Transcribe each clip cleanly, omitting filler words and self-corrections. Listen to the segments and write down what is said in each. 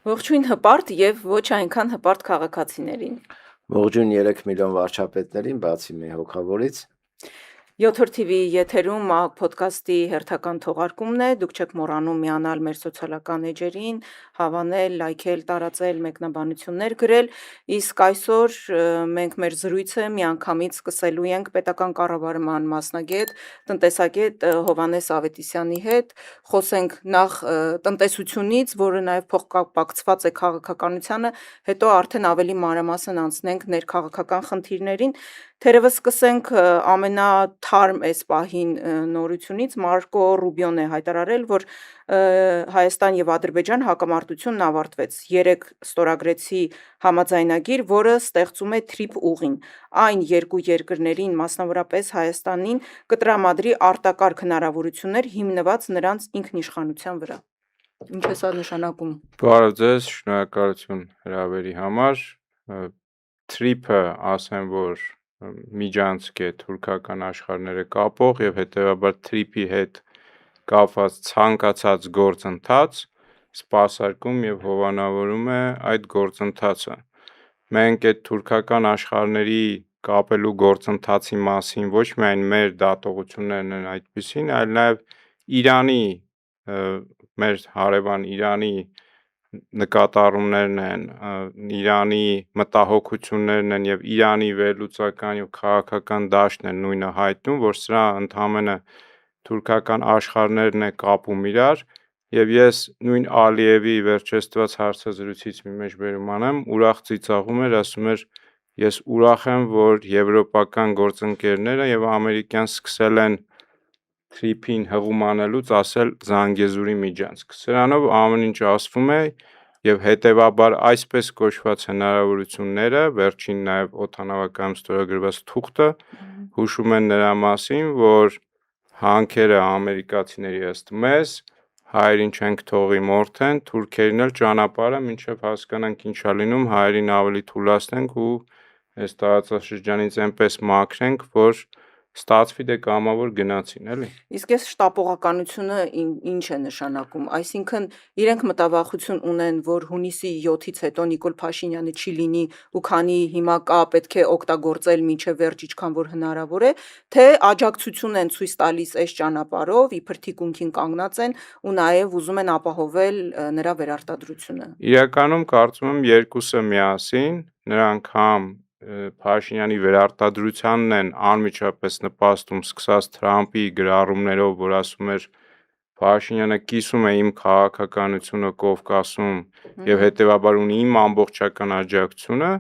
Ողջույն հպարտ եւ ոչ այնքան հպարտ քաղաքացիներին։ Ողջույն 3 միլիոն վարչապետներին, բացի մի հոգավորից։ 7-րդ TV եթերում podcast-ի հերթական թողարկումն է։ Դուք չեք մոռանում միանալ մեր սոցիալական էջերին, հավանել, լայքել, տարածել, մեկնաբանություններ գրել։ Իսկ այսօր մենք մեր զրույցը միանգամից սկսելու ենք պետական կառավարման մասնագետ, տնտեսագետ Հովհաննես Ավետիսյանի հետ։ Խոսենք նախ տնտեսությունից, որը նաև փոխկապակցված է քաղաքականությանը, հետո արդեն ավելի մանրամասն անցնենք ներքաղաքական խնդիրներին։ Թերևս սկսենք ամենաթարմ այս պահին նորությունից։ Մարկո Ռուբիոն է հայտարարել, որ Հայաստան եւ Ադրբեջան հակամարտությունն ավարտվեց։ 3 ստորագրեցի համաձայնագիր, որը ստեղծում է թրիփ ուղին։ Այն երկու երկրներին, մասնավորապես Հայաստանին, կտրամադրի արտակարգ հնարավորություններ հիմնված նրանց ինքնիշխանության վրա։ Ինչ է սա նշանակում։ Բարև ձեզ, շնորհակալություն հրավերի համար։ Թրիփը ասեմ, որ միջանցք է թուրքական աշխարհները կապող եւ հետեւաբար թրիփի հետ կապված ցանկացած գործընթաց սպասարկում եւ հովանավորում է այդ գործընթացը։ Մենք այդ թուրքական աշխարհների կապելու գործընթացի մասին ոչ միայն մեր դատողություններն են այդպիսին, այլ նաեւ Իրանի մեր հարևան Իրանի նկատառումներն են, Իրանի մտահոգություններն են եւ Իրանի վերլուծական եւ քաղաքական դաշտն են նույնը հայտնում, որ սրա ընդհանրապես թուրքական աշխարհներն է կապում իրար եւ ես նույն Ալիևի վերջերս հարցազրույցից մի մեջբերում անեմ, ուրախ ծիծաղում էր, ասում էր ես ուրախ եմ, որ եվրոպական գործընկերները եւ ամերիկյան սկսել են թրիփին հղում անելուց ասել Զանգեզուրի միջանցք։ Սրանով ամեն ինչ ասվում է եւ հետեւաբար այսպես կոչված հնարավորությունները, վերջին նաեւ օդանավակայանում ստորագրված թուղթը հուշում են նրա մասին, որ հանքերը ամերիկացիների ըստ մեզ հայերին չենք թողի մորթեն, թուրքերին էլ ճանապարհը մինչեւ հասկանանք ինչա լինում, հայերին ավելի թուլացնենք ու այս տարածաշրջանից այնպես մաքրենք, որ ստացվի դե կամավոր գնացին, էլի։ Իսկ այս շտապողականությունը ինչ է նշանակում։ Այսինքն իրենք մտավախություն ունեն, որ հունիսի 7-ից հետո Նիկոլ Փաշինյանը չի լինի ու քանի հիմա կա պետք է օգտագործել մինչև վերջ ինչքան որ հնարավոր է, թե աջակցություն են ցույց տալիս այս ճանապարհով, իբր թիկունքին կանգնած են ու նաև ուզում են ապահովել նրա վերարտադրությունը։ Իրականում կարծում եմ երկուսը միասին, նրանք համ Փաշինյանի վերարտադրությանն են անմիջապես նպաստում, սկսած Թրամփի գրառումներով, որ ասում էր Փաշինյանը կիսում է իմ քաղաքականությունը Կովկասում եւ հետեւաբար ունի իմ ամբողջական աջակցությունը,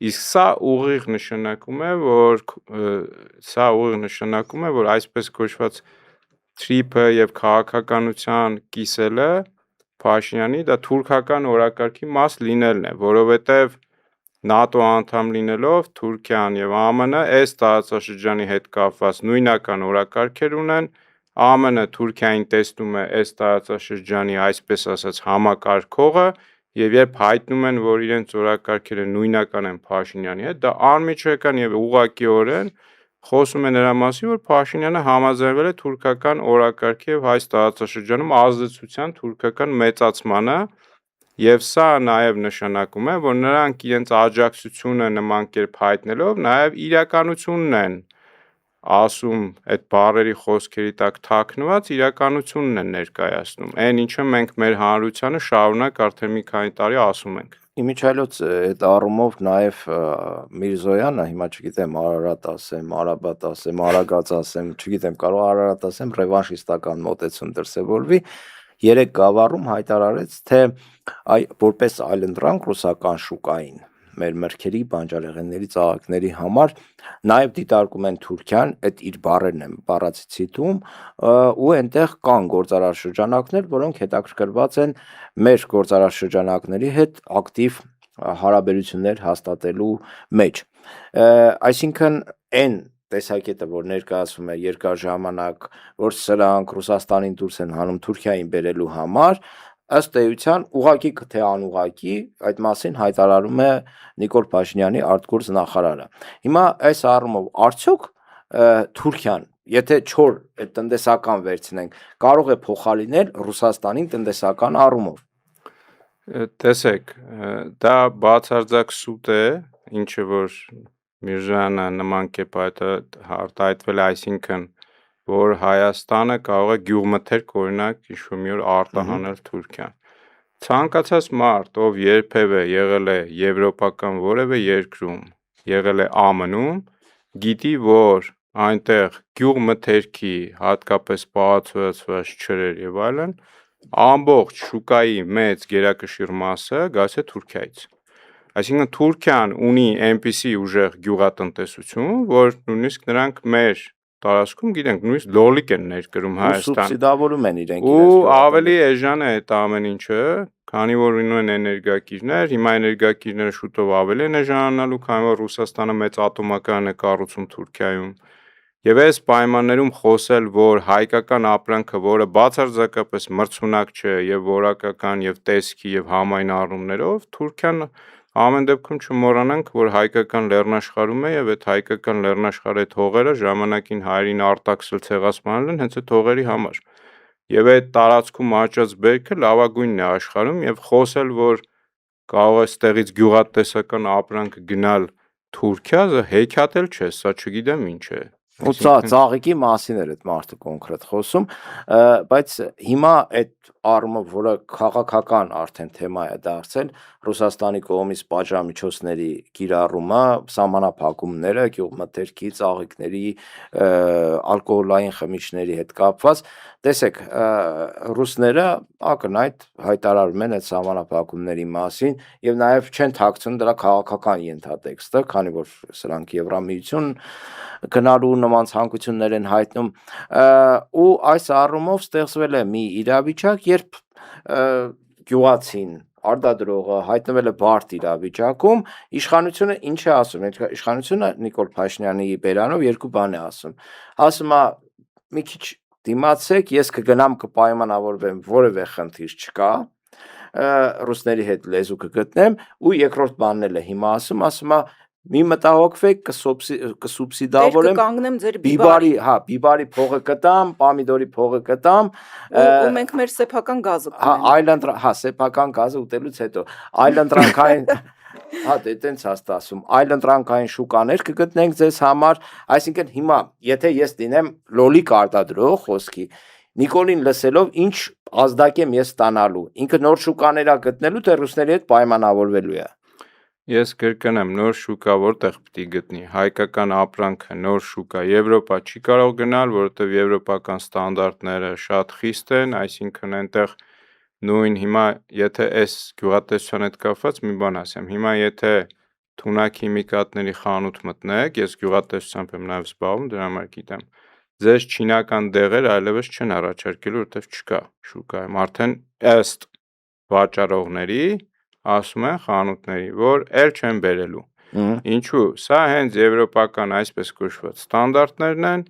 իսկ սա ուղիղ նշանակում է, որ այսպես կոչված թրիփը եւ քաղաքականության կիսելը Փաշինյանի դա թուրքական օրակարգի մաս լինելն է, որովհետեւ ՆԱՏՕ անդամ լինելով Թուրքիան եւ ԱՄՆ այս տարածաշրջանի հետ կապված նույնական օրակարգեր ունեն, ԱՄՆ Թուրքիային տեսնում է այս տարածաշրջանի այսպես ասած համակարգողը եւ երբ հայտնում են, որ իրենց օրակարգերը նույնական են Փաշինյանի հետ, դա անմիջական եւ ուղղակիորեն խոսում է նրա մասին, որ Փաշինյանը համաձայնվել է թուրքական օրակարգի եւ այս տարածաշրջանում ազդեցության թուրքական մեծացմանը եւ սա նաեւ նշանակում է, որ նրանք իրենց աջակցությունը նման կերպ հայտնելով նաեւ իրականությունն են ասում այդ բառերի խոսքերի տակ թաքնված իրականությունն են ներկայացնում։ Այն ինչը մենք մեր հանրությանը շարունակ արդեն մի քանի տարի ասում ենք։ Իմիջիայլոց այդ առումով նաև Միրզոյանը, հիմա չգիտեմ Արարատ ասեմ, Արաբատ ասեմ, Արագած ասեմ, չգիտեմ, կարող Արարատ ասեմ, ռևանշիստական մոտեցում դրսևորվի, 3 գավառում հայտարարեց, թե որպես այլընտրանք ռուսական շուկային մեր մրգերի, բանջարեղենների, ծաղիկների համար նաև դիտարկում են Թուրքիան, այդ իր բառերն են բառացի ցիտում, ու այնտեղ կան գործարար շրջանակներ, որոնք հետաքրքրված են մեր գործարար շրջանակների հետ ակտիվ հարաբերություններ հաստատելու մեջ։ Այսինքն այն տեսակետը, որ ներկայացվում է երկար ժամանակ, որ սրանք Ռուսաստանին դուրս են հանում Թուրքիային բերելու համար, ըստ էության ուղղակի թե անուղղակի այդ մասին հայտարարում է Նիկոլ Փաշինյանի արտգործ նախարարը։ Հիմա այս առումով արդյոք Թուրքիան, եթե չոր այդ տնտեսական վերցնենք, կարող է փոխարինել Ռուսաստանին տնտեսական առումով։ Տեսեք, դա բացարձակ սուտ է, ինչը որ Միրզոյանը նման կերպ արտահայտվել է, այսինքն որ Հայաստանը կարող է գյուղմթերք օրինակ ինչ-որ մի օր արտահանել Թուրքիան։ Ցանկացած մարդ, ով երբևէ եղել է եվրոպական որևէ երկրում, եղել է ԱՄՆ-ում, գիտի, որ այնտեղ գյուղմթերքի, հատկապես պահածոյացված ջրեր եւ այլն, ամբողջ շուկայի մեծ գերակշիռ մասը գալիս է Թուրքիայից։ Այսինքն Թուրքիան ունի այնպիսի ուժեղ գյուղատնտեսություն, որ նույնիսկ նրանք մեր տարածքում գիտենք, նույնիսկ լոլիկ են ներկրում Ու Հայաստան։ սուբսիդավորում են իրենք Ու ավելի էժան է այդ ամեն ինչը, քանի որ ունեն էներգակիրներ, հիմա էներգակիրները շուտով ավելի են էժանանալու, քանի որ Ռուսաստանը մեծ ատոմական է կառուցում Թուրքիայում։ Եվ այս պայմաններում խոսել, որ հայկական ապրանքը, որը բացարձակապես մրցունակ չէ եւ որակական եւ տեսքի եւ համայն առումներով, Թուրքիան ամեն դեպքում չմոռանանք, որ հայկական լեռնաշխարհում է եւ այդ հայկական լեռնաշխարհի այդ հողերը ժամանակին հայերին արտաքսել ցեղասպանել են հենց այդ հողերի համար։ Եվ այդ տարածքում աճած բերքը լավագույնն է աշխարհում եւ խոսել, որ կարող է ստեղից գյուղատնտեսական ապրանք գնալ Թուրքիա, հեքիաթ չէ, սա չգիտեմ ինչ է։ Ու ծաղիկի մասին էր այդ մարդը կոնկրետ խոսում, բայց հիմա այդ առումով, որը քաղաքական արդեն թեմա է դարձել, Ռուսաստանի կողմից պատժամիջոցների կիրառումը, սահմանափակումները, գյուղմթերքի, ծաղիկների, ալկոհոլային խմիչքների հետ կապված, տեսեք, ռուսները ակնհայտ հայտարարում են այդ սահմանափակումների մասին եւ նաեւ չեն թաքցնում դրա քաղաքական ենթատեքստը, քանի որ սրանք Եվրամիություն գնալու նման ցանկություններ են հայտնում, ու այս առումով ստեղծվել է մի իրավիճակ, երբ գյուղացին արտադրողը հայտնվել է բարդ իրավիճակում, իշխանությունը ինչ է ասում, իշխանությունը Նիկոլ Փաշինյանի բերանով երկու բան է ասում է մի քիչ դիմացեք, ես կգնամ կպայմանավորվեմ, որևէ խնդիր չկա, ռուսների հետ լեզու կգտնեմ, ու երկրորդ բանն էլ է հիմա ասում է մի մտահոգվեք, կսուբսիդավորեմ, կանգնեմ ձեր բիբարի, բիբարի փողը կտամ, պամիդորի փողը կտամ, ու մենք մեր սեփական գազը կունենանք, սեփական գազը ուտելուց հետո, այլընտրանքային, տենց հաստատ ասում, այլընտրանքային շուկաներ կգտնենք ձեզ համար, այսինքն հիմա, եթե ես դինեմ լոլիկ արտադրող խոսքի, Նիկոլին լսելով ինչ ազդակ եմ ես ստանալու, ինքը նոր շուկաներ գտնելու, թե ռուսների հետ պայմանավորվելու է։ Ես կրկնեմ, նոր շուկա որտեղ պիտի գտնի, հայկական ապրանքը նոր շուկա, Եվրոպա չի կարող գնալ, որովհետև եվրոպական ստանդարտները շատ խիստ են, այսինքն այնտեղ նույն հիմա, եթե այս գյուղատնտեսության հետ կապված մի բան ասեմ, հիմա եթե թունաքիմիկատների խանութ մտնեք, ես գյուղատնտեսությամբ եմ նաև զբաղվում, դրա համար գիտեմ, ձեզ չինական դեղեր այլևս չեն առաջարկելու, որովհետև չկա շուկայում, արդեն ըստ վաճառողների ասում են խանութների, որ էլ չեն բերելու։ Ինչու՞, սա հենց եվրոպական այսպես կոչված ստանդարտներն են,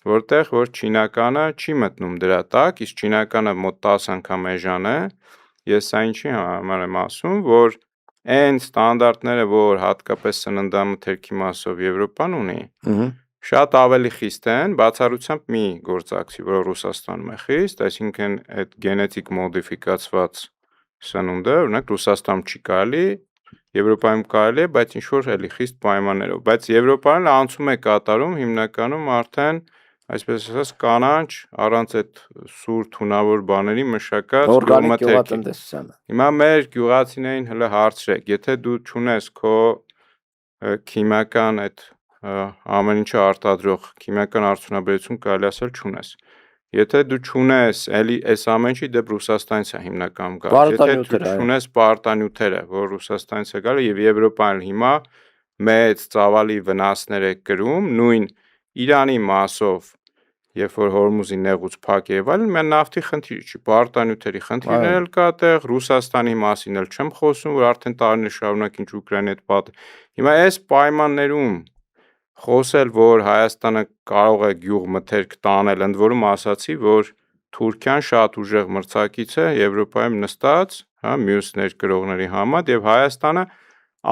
որտեղ որ չինականը չի մտնում դրա տակ, իսկ չինականը մոտ 10 անգամ էժան է, ես սա ինչի համար եմ ասում, որ այն ստանդարտները, որ հատկապես սննդամթերքի մասով Եվրոպան ունի, շատ ավելի խիստ են, բացառությամբ մի գործակցի, որը Ռուսաստանում է խիստ, այսինքն այդ գենետիկ մոդիֆիկացված սնունդը, օրինակ Ռուսաստանում չի կարելի, Եվրոպայում կարելի է, բայց ինչ-որ էլի խիստ պայմաններով, բայց Եվրոպան անցում է կատարում հիմնականում արդեն, այսպես ասած, կանաչ, առանց այդ սուր թունավոր բաների մշակած գյուղմթերքի։ Հիմա մեր գյուղացիներին հələ հարցրեք, եթե դու չունես քո քիմիական այդ ամեն ինչը արտադրող քիմիական արդյունաբերություն կարելի ասել չունես։ Եթե դու չունես, էլի այս ամեն ինչի դեպ Ռուսաստանից է հիմնականում գալիս, եթե դու չունես պարտանյութերը, որ Ռուսաստանից է գալի եւ Եվրոպան հիմա մեծ ծավալի վնասներ է կրում, նույն Իրանի մասով, երբ որ Հորմուզի նեղուց փակ եւ այլն, մեն նավթի խնդիրը չի, պարտանյութերի խնդիրներ էլ կա այդտեղ, Ռուսաստանի մասին էլ չեմ խոսում, որ արդեն տարիներ շարունակ ինչ Ուկրաինայի հետ պատ։ Հիմա այս պայմաններում խոսել, որ Հայաստանը կարող է գյուղմթերք տանել, ընդ որում ասացի, որ Թուրքիան շատ ուժեղ մրցակից է Եվրոպայում նստած, մյուս ներկրողների համադ եւ Հայաստանը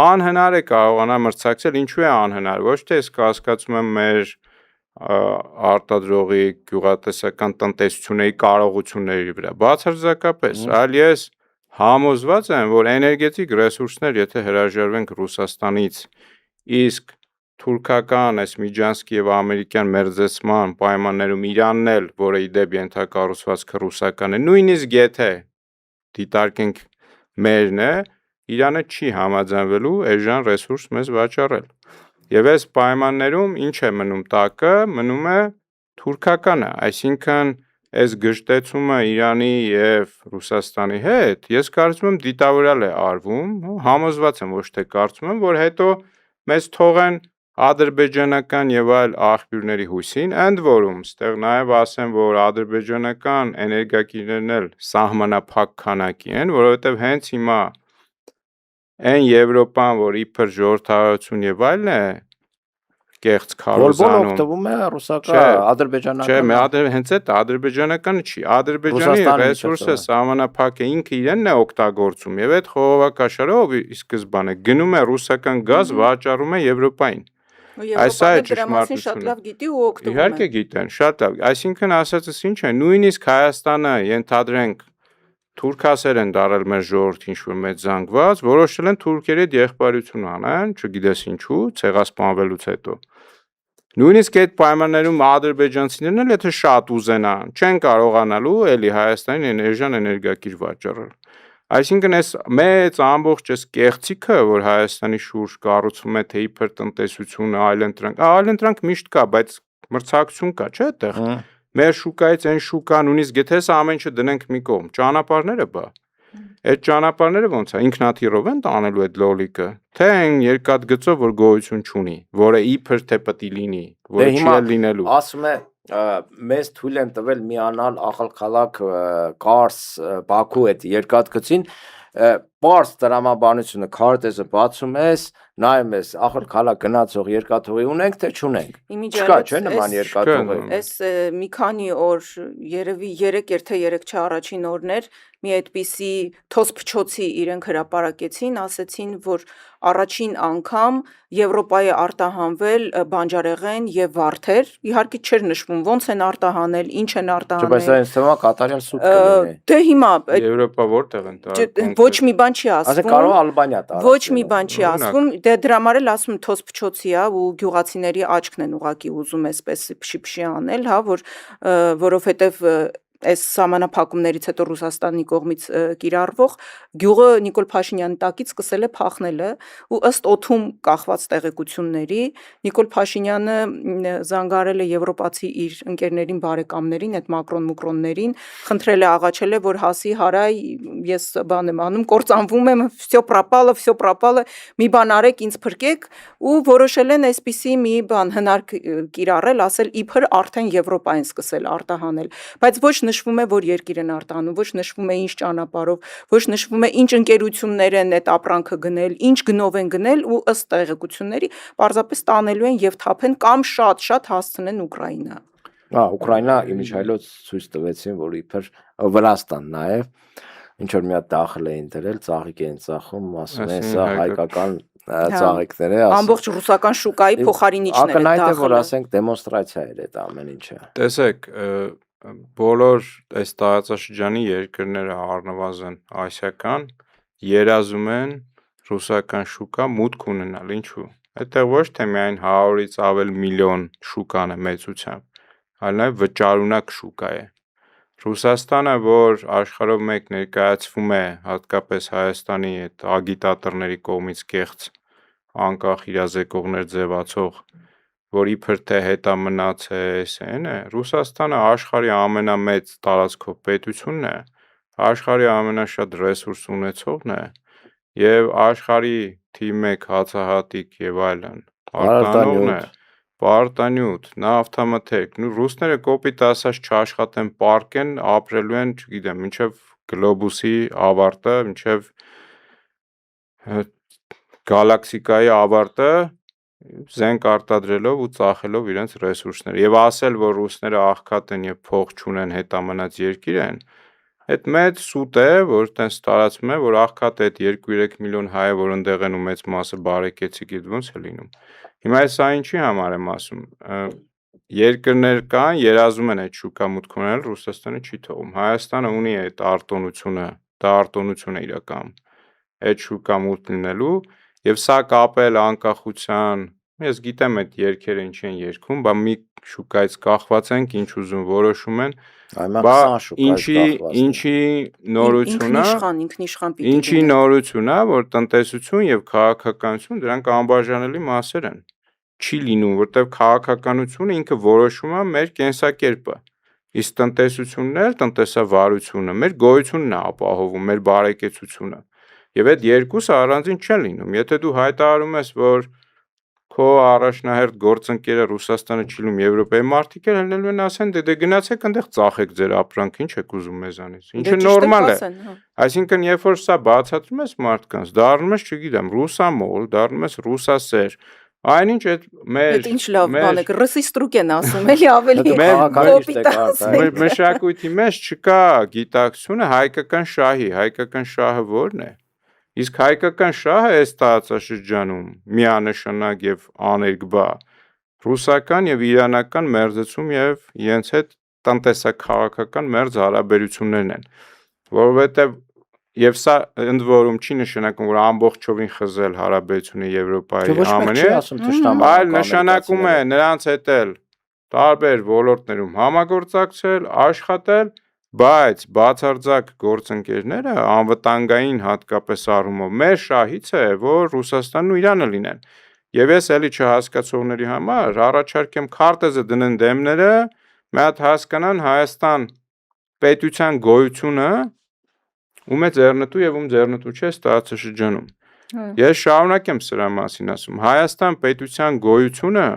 անհնար է կարողանա մրցակցել, ինչու է անհնար, ոչ թե ես կասկածում եմ մեր արտադրողի գյուղատնտեսական տնտեսությունների կարողությունների վրա, բացարձակապես, այլ ես համոզված եմ, որ էներգետիկ ռեսուրսներ, եթե հրաժարվենք Ռուսաստանից, իսկ թուրքական, այս միջանցքի եւ ամերիկյան մերձեցման պայմաններում Իրանն էլ, որը ի դեպ ենթակառուցվածքը ռուսական է, նույնիսկ եթե դիտարկենք մերն է, Իրանը չի համաձայնվելու այժմ ռեսուրս մեզ վաճառել։ Եվ այս պայմաններում ինչ է մնում տակը, մնում է թուրքականը, այսինքն այս գժտեցումը Իրանի եւ Ռուսաստանի հետ, ես կարծում եմ դիտավորյալ է արվում, համոզված եմ, ոչ թե կարծում եմ, որ հետո մեզ թողեն ադրբեջանական եւ այլ աղբյուրների հույսին, ընդ որում, ստեղ նաեւ ասեմ, որ ադրբեջանական էներգակիրներն էլ սահմանափակ քանակի են, որովհետեւ հենց հիմա այն Եվրոպան, որ իբր ժողովրդավարություն եւ այլն է, կեղծ քարոզանում, օգտվում է ռուսական, ադրբեջանական։ Չէ, հենց այդ ադրբեջանականը չի, Ադրբեջանի ռեսուրսը սահմանափակ է, ինքը իրենն է օգտագործում եւ այդ խողովակաշարով ի սկզբանե գնում է ռուսական գազ, վաճառում է Եվրոպային։ Այս է ճշմարտությունը։ Շատ լավ գիտի ու օգտվում է։ Իհարկե գիտեն, շատ լավ։ Այսինքն ասածս ինչ է, նույնիսկ Հայաստանը ենթադրենք թուրքասեր են դարել մեր ժողովրդին ինչ-որ մեծ զանգված, որոշել են թուրքերի հետ եղբայրություն անեն, չգիտես ինչու, ցեղասպանվելուց հետո։ Նույնիսկ այդ պայմաններում ադրբեջանցիներն էլ եթե շատ ուզենան, չեն կարողանալու էլի Հայաստանին էժան էներգակիր վաճառել։ Այսինքն այս մեծ ամբողջ այս կեղծիքը, որ Հայաստանի շուրջ կառուցվում է թե իբր տնտեսությունը, այլընտրանք միշտ կա, բայց մրցակցություն կա, չէ՞ այդտեղ։ Մեր շուկայից այն շուկա, նույնիսկ եթե սա ամեն ինչը դնենք մի կողմ, ճանապարհները բա։ Այդ ճանապարհները ոնց է, ինքնաթիռով են տանելու այդ լոլիկը, թե այն երկաթգծով, որ գոյություն չունի, որը իբր թե պետք է լինի, որը չի լինելու։ Ասում է մեզ թույլ են տվել միանալ աղալքալակ Կարս Բաքու այդ երկաթգծին, Պարս տրամաբանությունը քարտեզը բացում ես, նայում ես աղալքալակ գնացող երկաթուղի ունենք թե չունենք։ Չկա, չէ՞ նման երկաթուղի։ Այս մի քանի օր, երևի 3 թե 3 չառաջին օրներ մի այդպիսի թոսփչոցի իրենք հրապարակեցին, ասեցին, որ առաջին անգամ Եվրոպայի արտահանվել բանջարեղեն եւ վարդեր, իհարկե չէր նշվում ոնց են արտահանել, ինչ են արտահանել։ Բայց այս թեմա կատարյալ սուտ կլինի։ Դե հիմա Եվրոպա որտեղ են տա։ Ոչ մի բան չի ասվում։ Ասեք կարող Ալբանիա տարածել։ Ոչ մի բան չի ասվում, դե դրա համար էլ ասում թոսփչոցի է ու գյուղացիների աչքն են ուղակի ուզում էսպես փշի անել, հա, որովհետեւ այս սահմանափակումներից հետո Ռուսաստանի կողմից կիրառվող գյուղը Նիկոլ Փաշինյանի տակից սկսել է փախնելը ու ըստ օդում կախված տեղեկությունների Նիկոլ Փաշինյանը զանգարել է եվրոպացի իր ընկերներին, բարեկամներին, այդ մակրոն-մուկրոններին, խնդրել է, աղաչել է, որ հասի հարայ, ես բան եմ անում, կործանվում եմ, всё пропало, մի բան արեք, ինձ փրկեք ու որոշել են այսպիսի մի բան հնարք կիրառել, ասել իբր արդեն Եվրոպա են սկսել արտահանել, բայց ոչ նշվում է, որ երկիր են արտահանում, ոչ նշվում է ինչ ճանապարհով, ոչ նշվում է ինչ ընկերություններ են այդ ապրանքը գնել, ինչ գնով են գնել ու ըստ տեղեկությունների պարզապես տանելու են եւ թափեն կամ շատ հասցնեն Ուկրաինա։ Ուկրաինա իմիջայլոց ցույց տվեցին, որ իբր Վրաստան նաեւ ինչ որ մի հատ դախլ էին դրել, ծաղիկ էին ծախում, ասում են սա հայկական ծաղիկներ է, ամբողջ ռուսական շուկայի փոխարինիչներ են ակնհայտ է, որ ասենք դեմոնստրացիա էր այդ ամեն ինչը։ Տեսեք, բոլոր այս տարածաշրջանի երկրները առնվազն ասիական երազում են ռուսական շուկա մուտք ունենալ, ինչու՞։ Այդտեղ ոչ թե միայն 100-ից ավել միլիոն շուկան է մեծությամբ, այլ նաև վճարունակ շուկա է։ Ռուսաստանը, որ աշխարհով մեկ ներկայացվում է հատկապես Հայաստանի այդ ագիտատորների կողմից կեղծ անկախ իրազեկողներ ձևացող, որ իբր թե հետամնաց է, էն է, Ռուսաստանը աշխարհի ամենամեծ տարածքով պետությունն է, աշխարհի ամենաշատ ռեսուրս ունեցողն է եւ աշխարհի թիվ 1 հացահատիկ եւ այլն արտանողն է, պարտանյութ, նավթամթերք, ռուսները կոպիտ ասած չաշխատեն, պարկեն, ապրելու են, չգիտեմ, մինչև գլոբուսի ավարտը, մինչև գալակտիկայի ավարտը զենք արտադրելով ու ծախելով իրենց ռեսուրսները եւ ասել, որ ռուսները աղքատ են եւ փող չունեն, հետամնաց երկիր են, այդ մեծ սուտ է, որ տենց տարածվում է, որ աղքատ է այդ 2-3 միլիոն հայ, որ ընդեղ են ու մեծ մասը բարեկեցիկ իդ ոնց է լինում։ Հիմա սա ինչի համար եմ ասում, երկրներ կան, երազում են այդ շուկա մուտք ունենալ, Ռուսաստանը չի թողում, Հայաստանը ունի այդ արտոնությունը դա արտոնություն է իրականում այդ շուկա մուտք լինելու եւ սա կապել անկախության ես գիտեմ այդ երգերը ինչ են երգում բա մի շուկայից կախված ենք ինչ ուզում որոշում են Բա ինչի նորություն է ինքնիշխան ինչի նորություն է որ տնտեսություն եւ քաղաքականություն դրանք անբաժանելի մասեր են չի լինում որտեվ քաղաքականությունը ինքը որոշում է մեր կենսակերպը իսկ տնտեսությունն էլ տնտեսավարությունը մեր գոյությունն է ապահովում մեր բարեկեցությունը եւ այդ երկուսը առանձին չեն լինում եթե դու հայտարարում ես որ քո առաջնահերթ գործընկերը Ռուսաստանը չի լինում Եվրոպայի մարդիկ էլ հելնելու են ասեն դե գնացեք այնտեղ ծախեք ձեր ապրանք ինչ եք ուզում մեզանից ինչը նորմալ է այսինքն երբ որ սա բացատրում ես մարդկանց դառնում ես չգիտեմ ռուսամոլ դառնում ես ռուսասեր այնինչ այդ մեր ինչ լավ բան է ռուսիստրուկ են ասում էլի ավելի մշակույթի մեջ չկա գիտակցությունը հայկական շահը ո՞րն է իսկ հայկական շահը այս տարածաշրջանում միանշանակ եւ աներկբա ռուսական եւ իրանական մերձեցում եւ իրենց հետ տնտեսակաղակական մերձ հարաբերություններն են որովհետեւ եւ սա ընդ որում չի նշանակում որ ամբողջովին խզել հարաբերությունը Եվրոպայի ԱՄՆ-ի այլ նշանակում է նրանց հետ էլ տարբեր ոլորտներում համագործակցել աշխատել բայց բացարձակ գործընկերները անվտանգային հատկապես առումով մեր շահից է որ Ռուսաստանն ու Իրանը լինեն եւ ես էլի չհասկացողների համար առաջարկեմ քարտեզը դնեն դեմները մի հատ հասկանան Հայաստան պետության գոյությունը ում է ձեռնտու եւ ում ձեռնտու չէ տարածաշրջանում ես շարունակեմ սրա մասին ասում Հայաստան պետության գոյությունը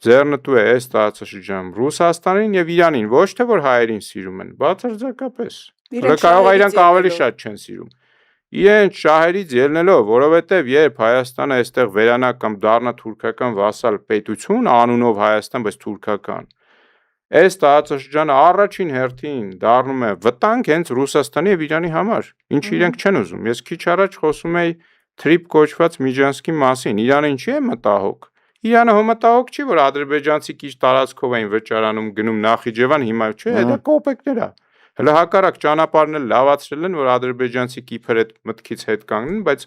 ձեռնտու է այս տարածաշրջանում Ռուսաստանին եւ Իրանին ոչ թե որ հայերին սիրում են բացարձակապես կարող է իրանք ավելի շատ չեն սիրում իրենց շահերից ելնելով որովհետեւ երբ Հայաստանը այստեղ վերանա կամ դառնա թուրքական վասալ պետություն անունով Հայաստան բայց թուրքական այս տարածաշրջանը առաջին հերթին դառնում է վտանգ հենց Ռուսաստանի եւ Իրանի համար ինչ իրենք չեն ուզում ես քիչ առաջ խոսում էի թրիփ կոչված Միջանսկի մասին Իրանը ինչի է մտահոգ Իրանը մտահոգ չի որ ադրբեջանցի քիչ տարածքով էին վճարանում գնում Նախիջևան հիմա չէ դա կոպեկներ է հələ հակառակ ճանապարհն էլ լավացրել են որ ադրբեջանցի Կիպր այդ մտքից հետ կանգնեն բայց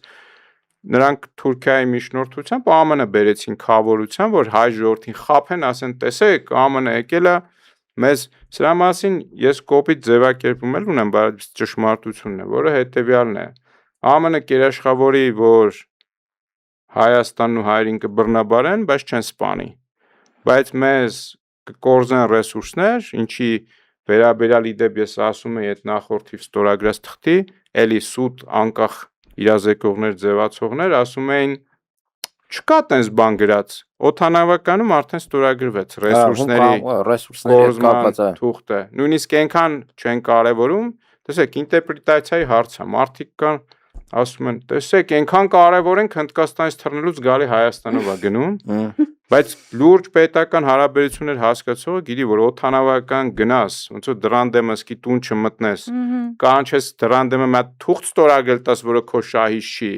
նրանք Թուրքիայի միջնորդությամբ ԱՄՆ բերեցին խավորության որ հայ ժողովրդին խափեն ասեն տեսեք ԱՄՆ եկել է մեզ սրա մասին ես կոպիտ ձևակերպում էլ ունեմ բայց ճշմարտությունն է որը հետեւյալն է ԱՄՆ կերաշխավորի որ Հայաստանն ու հայերին կբռնաբարեն, բայց չեն սպանի։ Բայց մեզ կկորզեն ռեսուրսներ, ինչի վերաբերյալ իդեպ ես ասում եմ այդ նախորդի ստորագրած թղթի, էլի սուտ անկախ իրազեկողներ, ձևացողներ ասում էին չկա տենց բան գրած։ Օդանավականում արդեն ստորագրվեց ռեսուրսների կապված թուղթը։ Նույնիսկ այնքան չեն կարևորում, տեսեք, ինտերպրետացիայի հարց է, մարդիկ կան ասում են, տեսեք, այնքան կարևոր ենք Հնդկաստանից թռնելուց գալի Հայաստանով է գնում, բայց լուրջ պետական հարաբերություններ հասկացողը գիտի, որ օդանավական գնաս, ոնց որ դրան դեմը սկի տուն չմտնես, կանչես դրան դեմը մի հատ թուղթ ստորագրել տաս, որը քո շահից չի,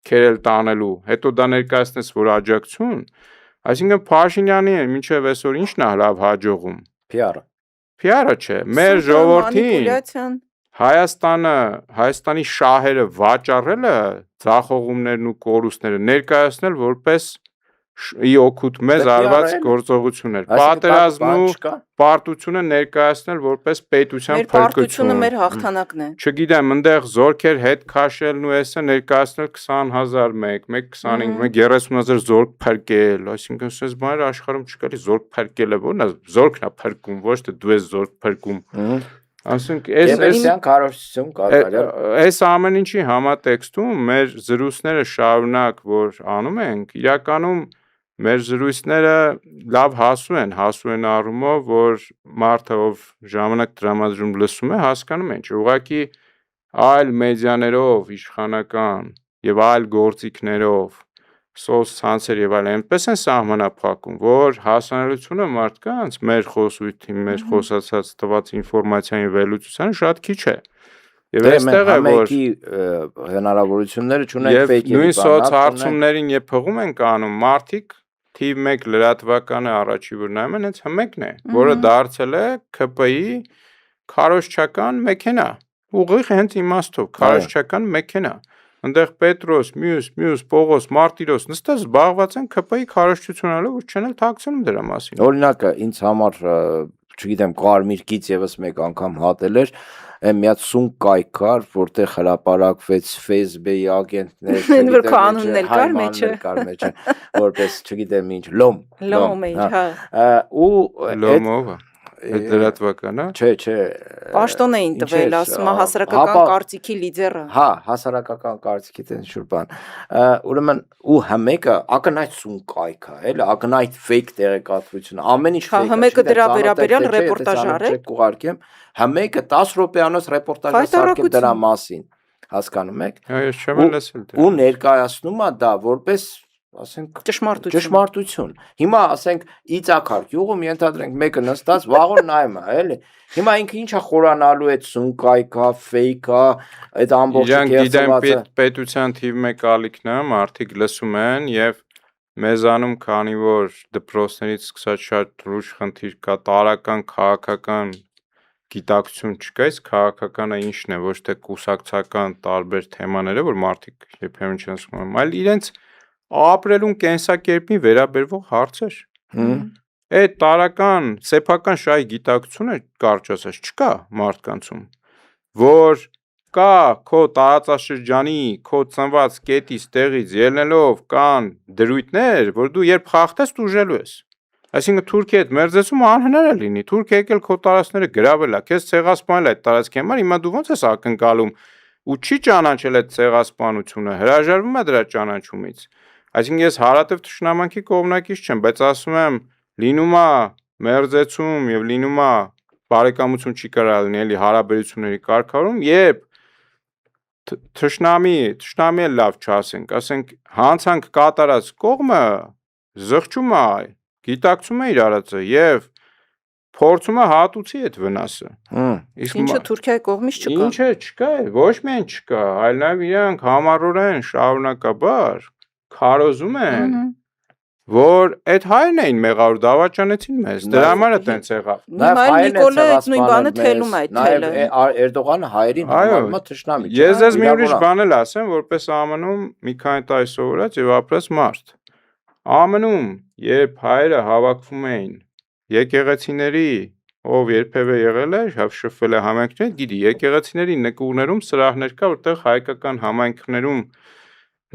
քերել տանելու, հետո դա ներկայացնես, որ աջակցություն, այսինքն Փաշինյանի մինչև այսօր ինչն է լավ հաջողում։ PR-ը չէ, մեր ժողովրդին Հայաստանի շահերը վաճառելը, ձախողումներն ու կորուստները ներկայացնել որպես օգուտ մեզ արված գործողություններ, պատերազմն ու պարտությունը ներկայացնել որպես պետության փրկություն։ Մեր պարտությունը մեր հաղթանակն է։ Չգիտեմ, այնտեղ զորքեր հետ քաշելն ու էսը ներկայացնել 20,001, 25,000, 30,000 զորք փրկել, այսինքն ասես բաներ աշխարհում չկա, զորք փրկելը ո՞րն է, զորքն է փրկում, ոչ թե դու ես զորք փրկում։ Ասենք այս ամեն ինչի համատեքստում մեր զրույցները շարունակ որ անում ենք իրականում մեր զրույցները լավ հասու են առումով որ մարդը ով ժամանակ տրամադրում լսում է հասկանում են ուղղակի այլ մեդիաներով իշխանական եւ այլ գործիքներով սոցցանցեր եւ այլն այնպես են սահմանափակում, որ հասանելիությունը մարդկանց մեր խոսույթին, մեր խոսացած տված ինֆորմացիային վերլուծության շատ քիչ է։ Եվ այստեղ է որ հնարավորությունները չունենք ֆեյքի նույն սոցհարցումներին երբ փողում են անում մարդիկ թիվ 1 լրատվականը առաջի որ նայում են հենց հմեկն է, որը դարձել է ԿՊ-ի քարոզչական մեքենա։ ուղիղ հենց իմաստով քարոզչական մեքենա այնտեղ Պետրոս, մյուս Պողոս, Մարտիրոս նստած զբաղված են ԿՊ-ի քարոզչություններով ու չեն էլ թաքցնում դրա մասին։ Օրինակը ինձ համար չգիտեմ կարմիր գիծ եւս մեկ անգամ հատել էր մի հատ սունկ կայք կար, որտեղ հրապարակվեց Facebook-ի ագենտներ, Են որ քո անունն էլ կար մեջը, որպես չգիտեմ ինչ, լոմ էր, հա։ Ու լոմովը դրատվական, հա։ Չէ։ Պաշտոն էին տվել, ասում հասարակական կարծիքի լիդերը։ Հա, հասարակական կարծիքի տենց շուտ բան։ Ուրեմն ու հմեկը ակնհայտ սունկ կայք է, էլի, ակնհայտ fake տեղեկատվություն, ամեն ինչ fake է։ Հմեկը դրա վերաբերյալ ռեպորտաժ արել։ Կուղարկեմ, հմեկը 10 րոպեանոց ռեպորտաժ սարքել դրա մասին, հասկանում եք։ Հա, ես չեմ լսել դա։ Ու ներկայացնում է դա որպես ասենք ճշմարտություն։ Հիմա ասենք Իծակար գյուղում ենթադրենք մեկը նստած վաղոն նայում է, էլի։ Հիմա ինքը ինչա խորանալու այդ սունկայքա, ֆեյքա, այդ ամբողջը գիտեմ պետության թիվ 1 ալիքն է, մարդիկ լսում են եւ մեզանում քանի որ դպրոցներից սկսած շատ լուրջ խնդիր կա, տարական, քաղաքական գիտակցություն չկա, այս քաղաքականը ինչն է, ոչ թե կուսակցական տարբեր թեմաները, որ մարդիկ երբեմն չեն ասում, այլ իրենց ապրելուն կենսակերպին վերաբերվող հարցեր։ Այդ տարական սեփական շահի գիտակցությունը կարճ ասած չկա մարդկանցում, որ կա քո տարածաշրջանի, քո ծնված կետից տեղից ելնելով կան դրույթներ, որ դու երբ խախտես դուժելու ես։ Այսինքն Թուրքիա հետ մերձեցումը անհնար է լինի, Թուրքիա եկել քո տարածքները գրավել է, քեզ ցեղասպանել այդ տարածքի համար, հիմա դու ո՞նց ես ակնկալում ու չի ճանաչել այդ ցեղասպանությունը, հրաժարվում է դրա ճանաչումից։ Այսինքն ես հարատև թշնամանքի կողմնակից չեմ, բայց ասում եմ, լինում է մերձեցում եւ լինում է բարեկամություն չի կարող լինի էլի հարաբերությունների կարգավորում, երբ թշնամի էլ լավ չասենք, ասենք հանցանք կատարած կողմը զղջում է, գիտակցում է իր արածը եւ փորձում է հատուցի այդ վնասը։ Ինչը Թուրքիայի կողմից չկա։ Ինչը չկա, ոչ միայն չկա, այլ նաեւ իրանք համառորեն շարունակաբար քարոզում են, որ այդ հայրն էին մեղավոր դավաճանեցին մեզ, դրա համար է տենց եղավ։ Նաև Նիկոլը նույն բանը թելում է այդ թելը։ Նաև Էրդողանը հայրին համարում է թշնամի։ Ես ձեզ մի ուրիշ բան էլ ասեմ, որպես ԱՄՆ-ում մի քանի տարի սովորած եւ ապրած մարդ։ ԱՄՆ-ում երբ հայերը հավաքվում էին եկեղեցիների, ով երբևէ եղել է, շփվել է համայնքներ, գիտի, եկեղեցիների նկուղներում սրահներ կա, որտեղ հայկական համայնքներում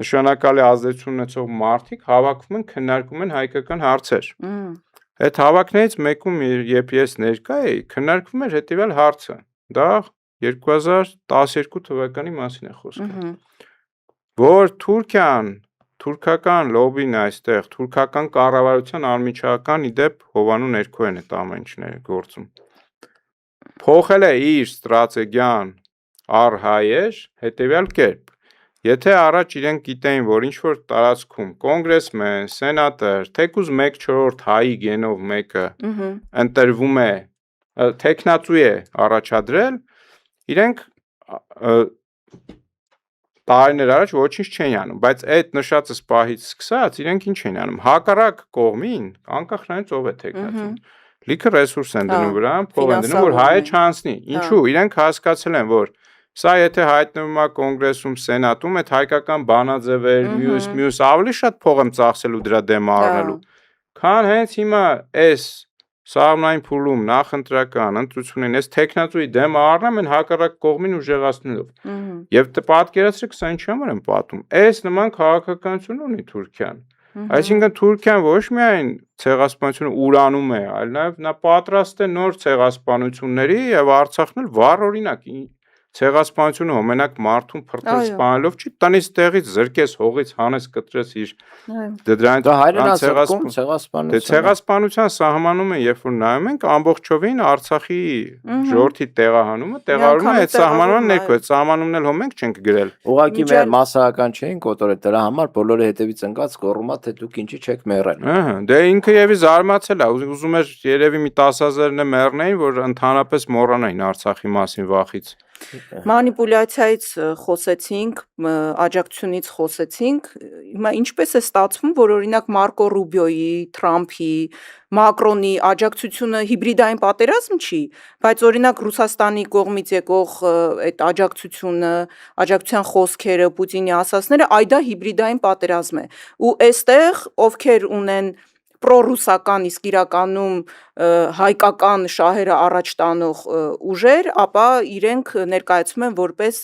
նշանակալի ազդեցություն ունեցող մարդիկ հավաքվում են, քննարկում են հայկական հարցեր։ Այդ հավաքներից մեկում երբ ես ներկա էի, քննարկվում էր հետևյալ հարցը։ Դա 2012 թվականի մասին է խոսքը։ Որ թուրքական լոբին այստեղ, թուրքական կառավարության անմիջական իդեպ Հովանու ներքո են այդ ամեն ինչները գործում։ Փոխել է իր ստրատեգիան առ հայեր հետևյալ կերպ։ Եթե առաջ իրենք գիտեին, որ ինչ-որ տարածքում կոնգրեսմեն, սենատոր, թեկուզ 1/4 հայի գենով մեկը ընտրվում է, տեխնացու է առաջադրել, իրենք տարիներ առաջ ոչինչ չեն անում, բայց այդ նշածս պահից սկսած իրենք ինչ են անում, հակառակ կողմին, անկախ նրանից ով է տեխնացուն, լիքը ռեսուրս են դնում վրա, փող են դնում, որ հայը չանցնի, ինչու, իրենք հասկացել են, որ սա եթե հայտնվում է կոնգրեսում, սենատում, այդ հայկական բանաձևեր, մյուս ավելի շատ փող եմ ծախսելու դրա դեմ առնելու, քան հենց հիմա այս սահմանային փուլում նախընտրական ընտրությունին այս տեխնացուի դեմ առնեմ են հակառակ կողմին ուժեղացնելով։ Եվ պատկերացրեք սա ինչի համար եմ պատում։ Այս նման քաղաքականություն ունի Թուրքիան։ Այսինքն Թուրքիան ոչ միայն ցեղասպանությունը ուրանում է, այլ նաև նա պատրաստ է նոր ցեղասպանությունների եւ Արցախն էլ վառ օրինակ ցեղասպանությունը մենակ մարդուն փրկել սպանելով չի, տնից տեղից զրկես հողից հանես կտրես իր դրանից ցեղասպանության սահմանում է, երբ որ նայում ենք ամբողջովին Արցախի ժողովրդի տեղահանումը, տեղավորումը այդ սահմանման ներքո, այդ սահմանումն էլ հո մենք չենք գրել։ Ուղղակի մեր մասսայական չէին կոտորել դրա համար, բոլորը հետևից ընկած գոռումա թե դուք ինչի չեք մեռել։ Դե ինքը եւի զարմացել է, ուզում էր երևի մի 10,000-ն է մեռնեին, որ ընդհանրապես մոռանային Արցախի մասին վախից։ Մանիպուլյացիայից խոսեցինք, աջակցությունից խոսեցինք, հիմա ինչպես է ստացվում, որ օրինակ Մարկո Ռուբիոյի, Թրամփի, Մակրոնի աջակցությունը հիբրիդային պատերազմ չի, բայց օրինակ Ռուսաստանի կողմից եկող այդ աջակցության խոսքերը, Պուտինի ասածները, այ դա հիբրիդային պատերազմ է, ու այստեղ ովքեր ունեն պրոռուսական, իսկ իրականում հայկական շահերը առաջ տանող ուժեր, ապա իրենք ներկայացում են որպես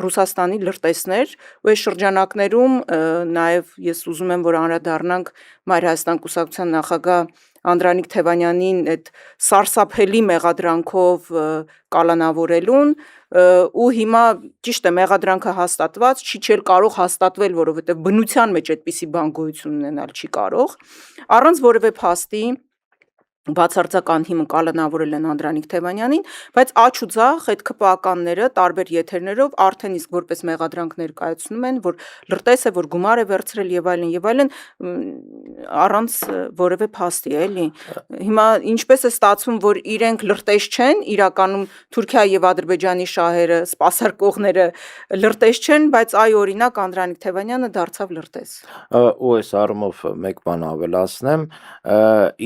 Ռուսաստանի լրտեսներ, ու այս շրջանակներում նաև ես ուզում եմ, որ անդրադառնանք Մայր Հայաստան կուսակցության նախագահ Անդրանիկ Թևանյանին այդ սարսափելի մեղադրանքով կալանավորելուն, ու հիմա ճիշտ է մեղադրանքը հաստատված, չի չել կարող հաստատվել, որովհետև բնության մեջ այդպիսի բան գոյություն ունենալ չի կարող, առանց որևէ փաստի բացարձակ անհիմն կալանավորել են Անդրանիկ Թևանյանին, բայց աչ ու ձախ այդ ԿՊԱ-կանները տարբեր եթերներով արդեն իսկ որպես մեղադրանք ներկայացնում են, որ լրտես է, որ գումար է վերցրել եւ այլն, առանց որևէ փաստի, էլի։ Հիմա ինչպես է ստացվում, որ իրենք լրտես չեն, իրականում Թուրքիայի եւ Ադրբեջանի շահերը, սպասարկողները լրտես չեն, բայց այ օրինակ Անդրանիկ Թևանյանը դարձավ լրտես։ Ու այս առումով մեկ բան ավելացնեմ,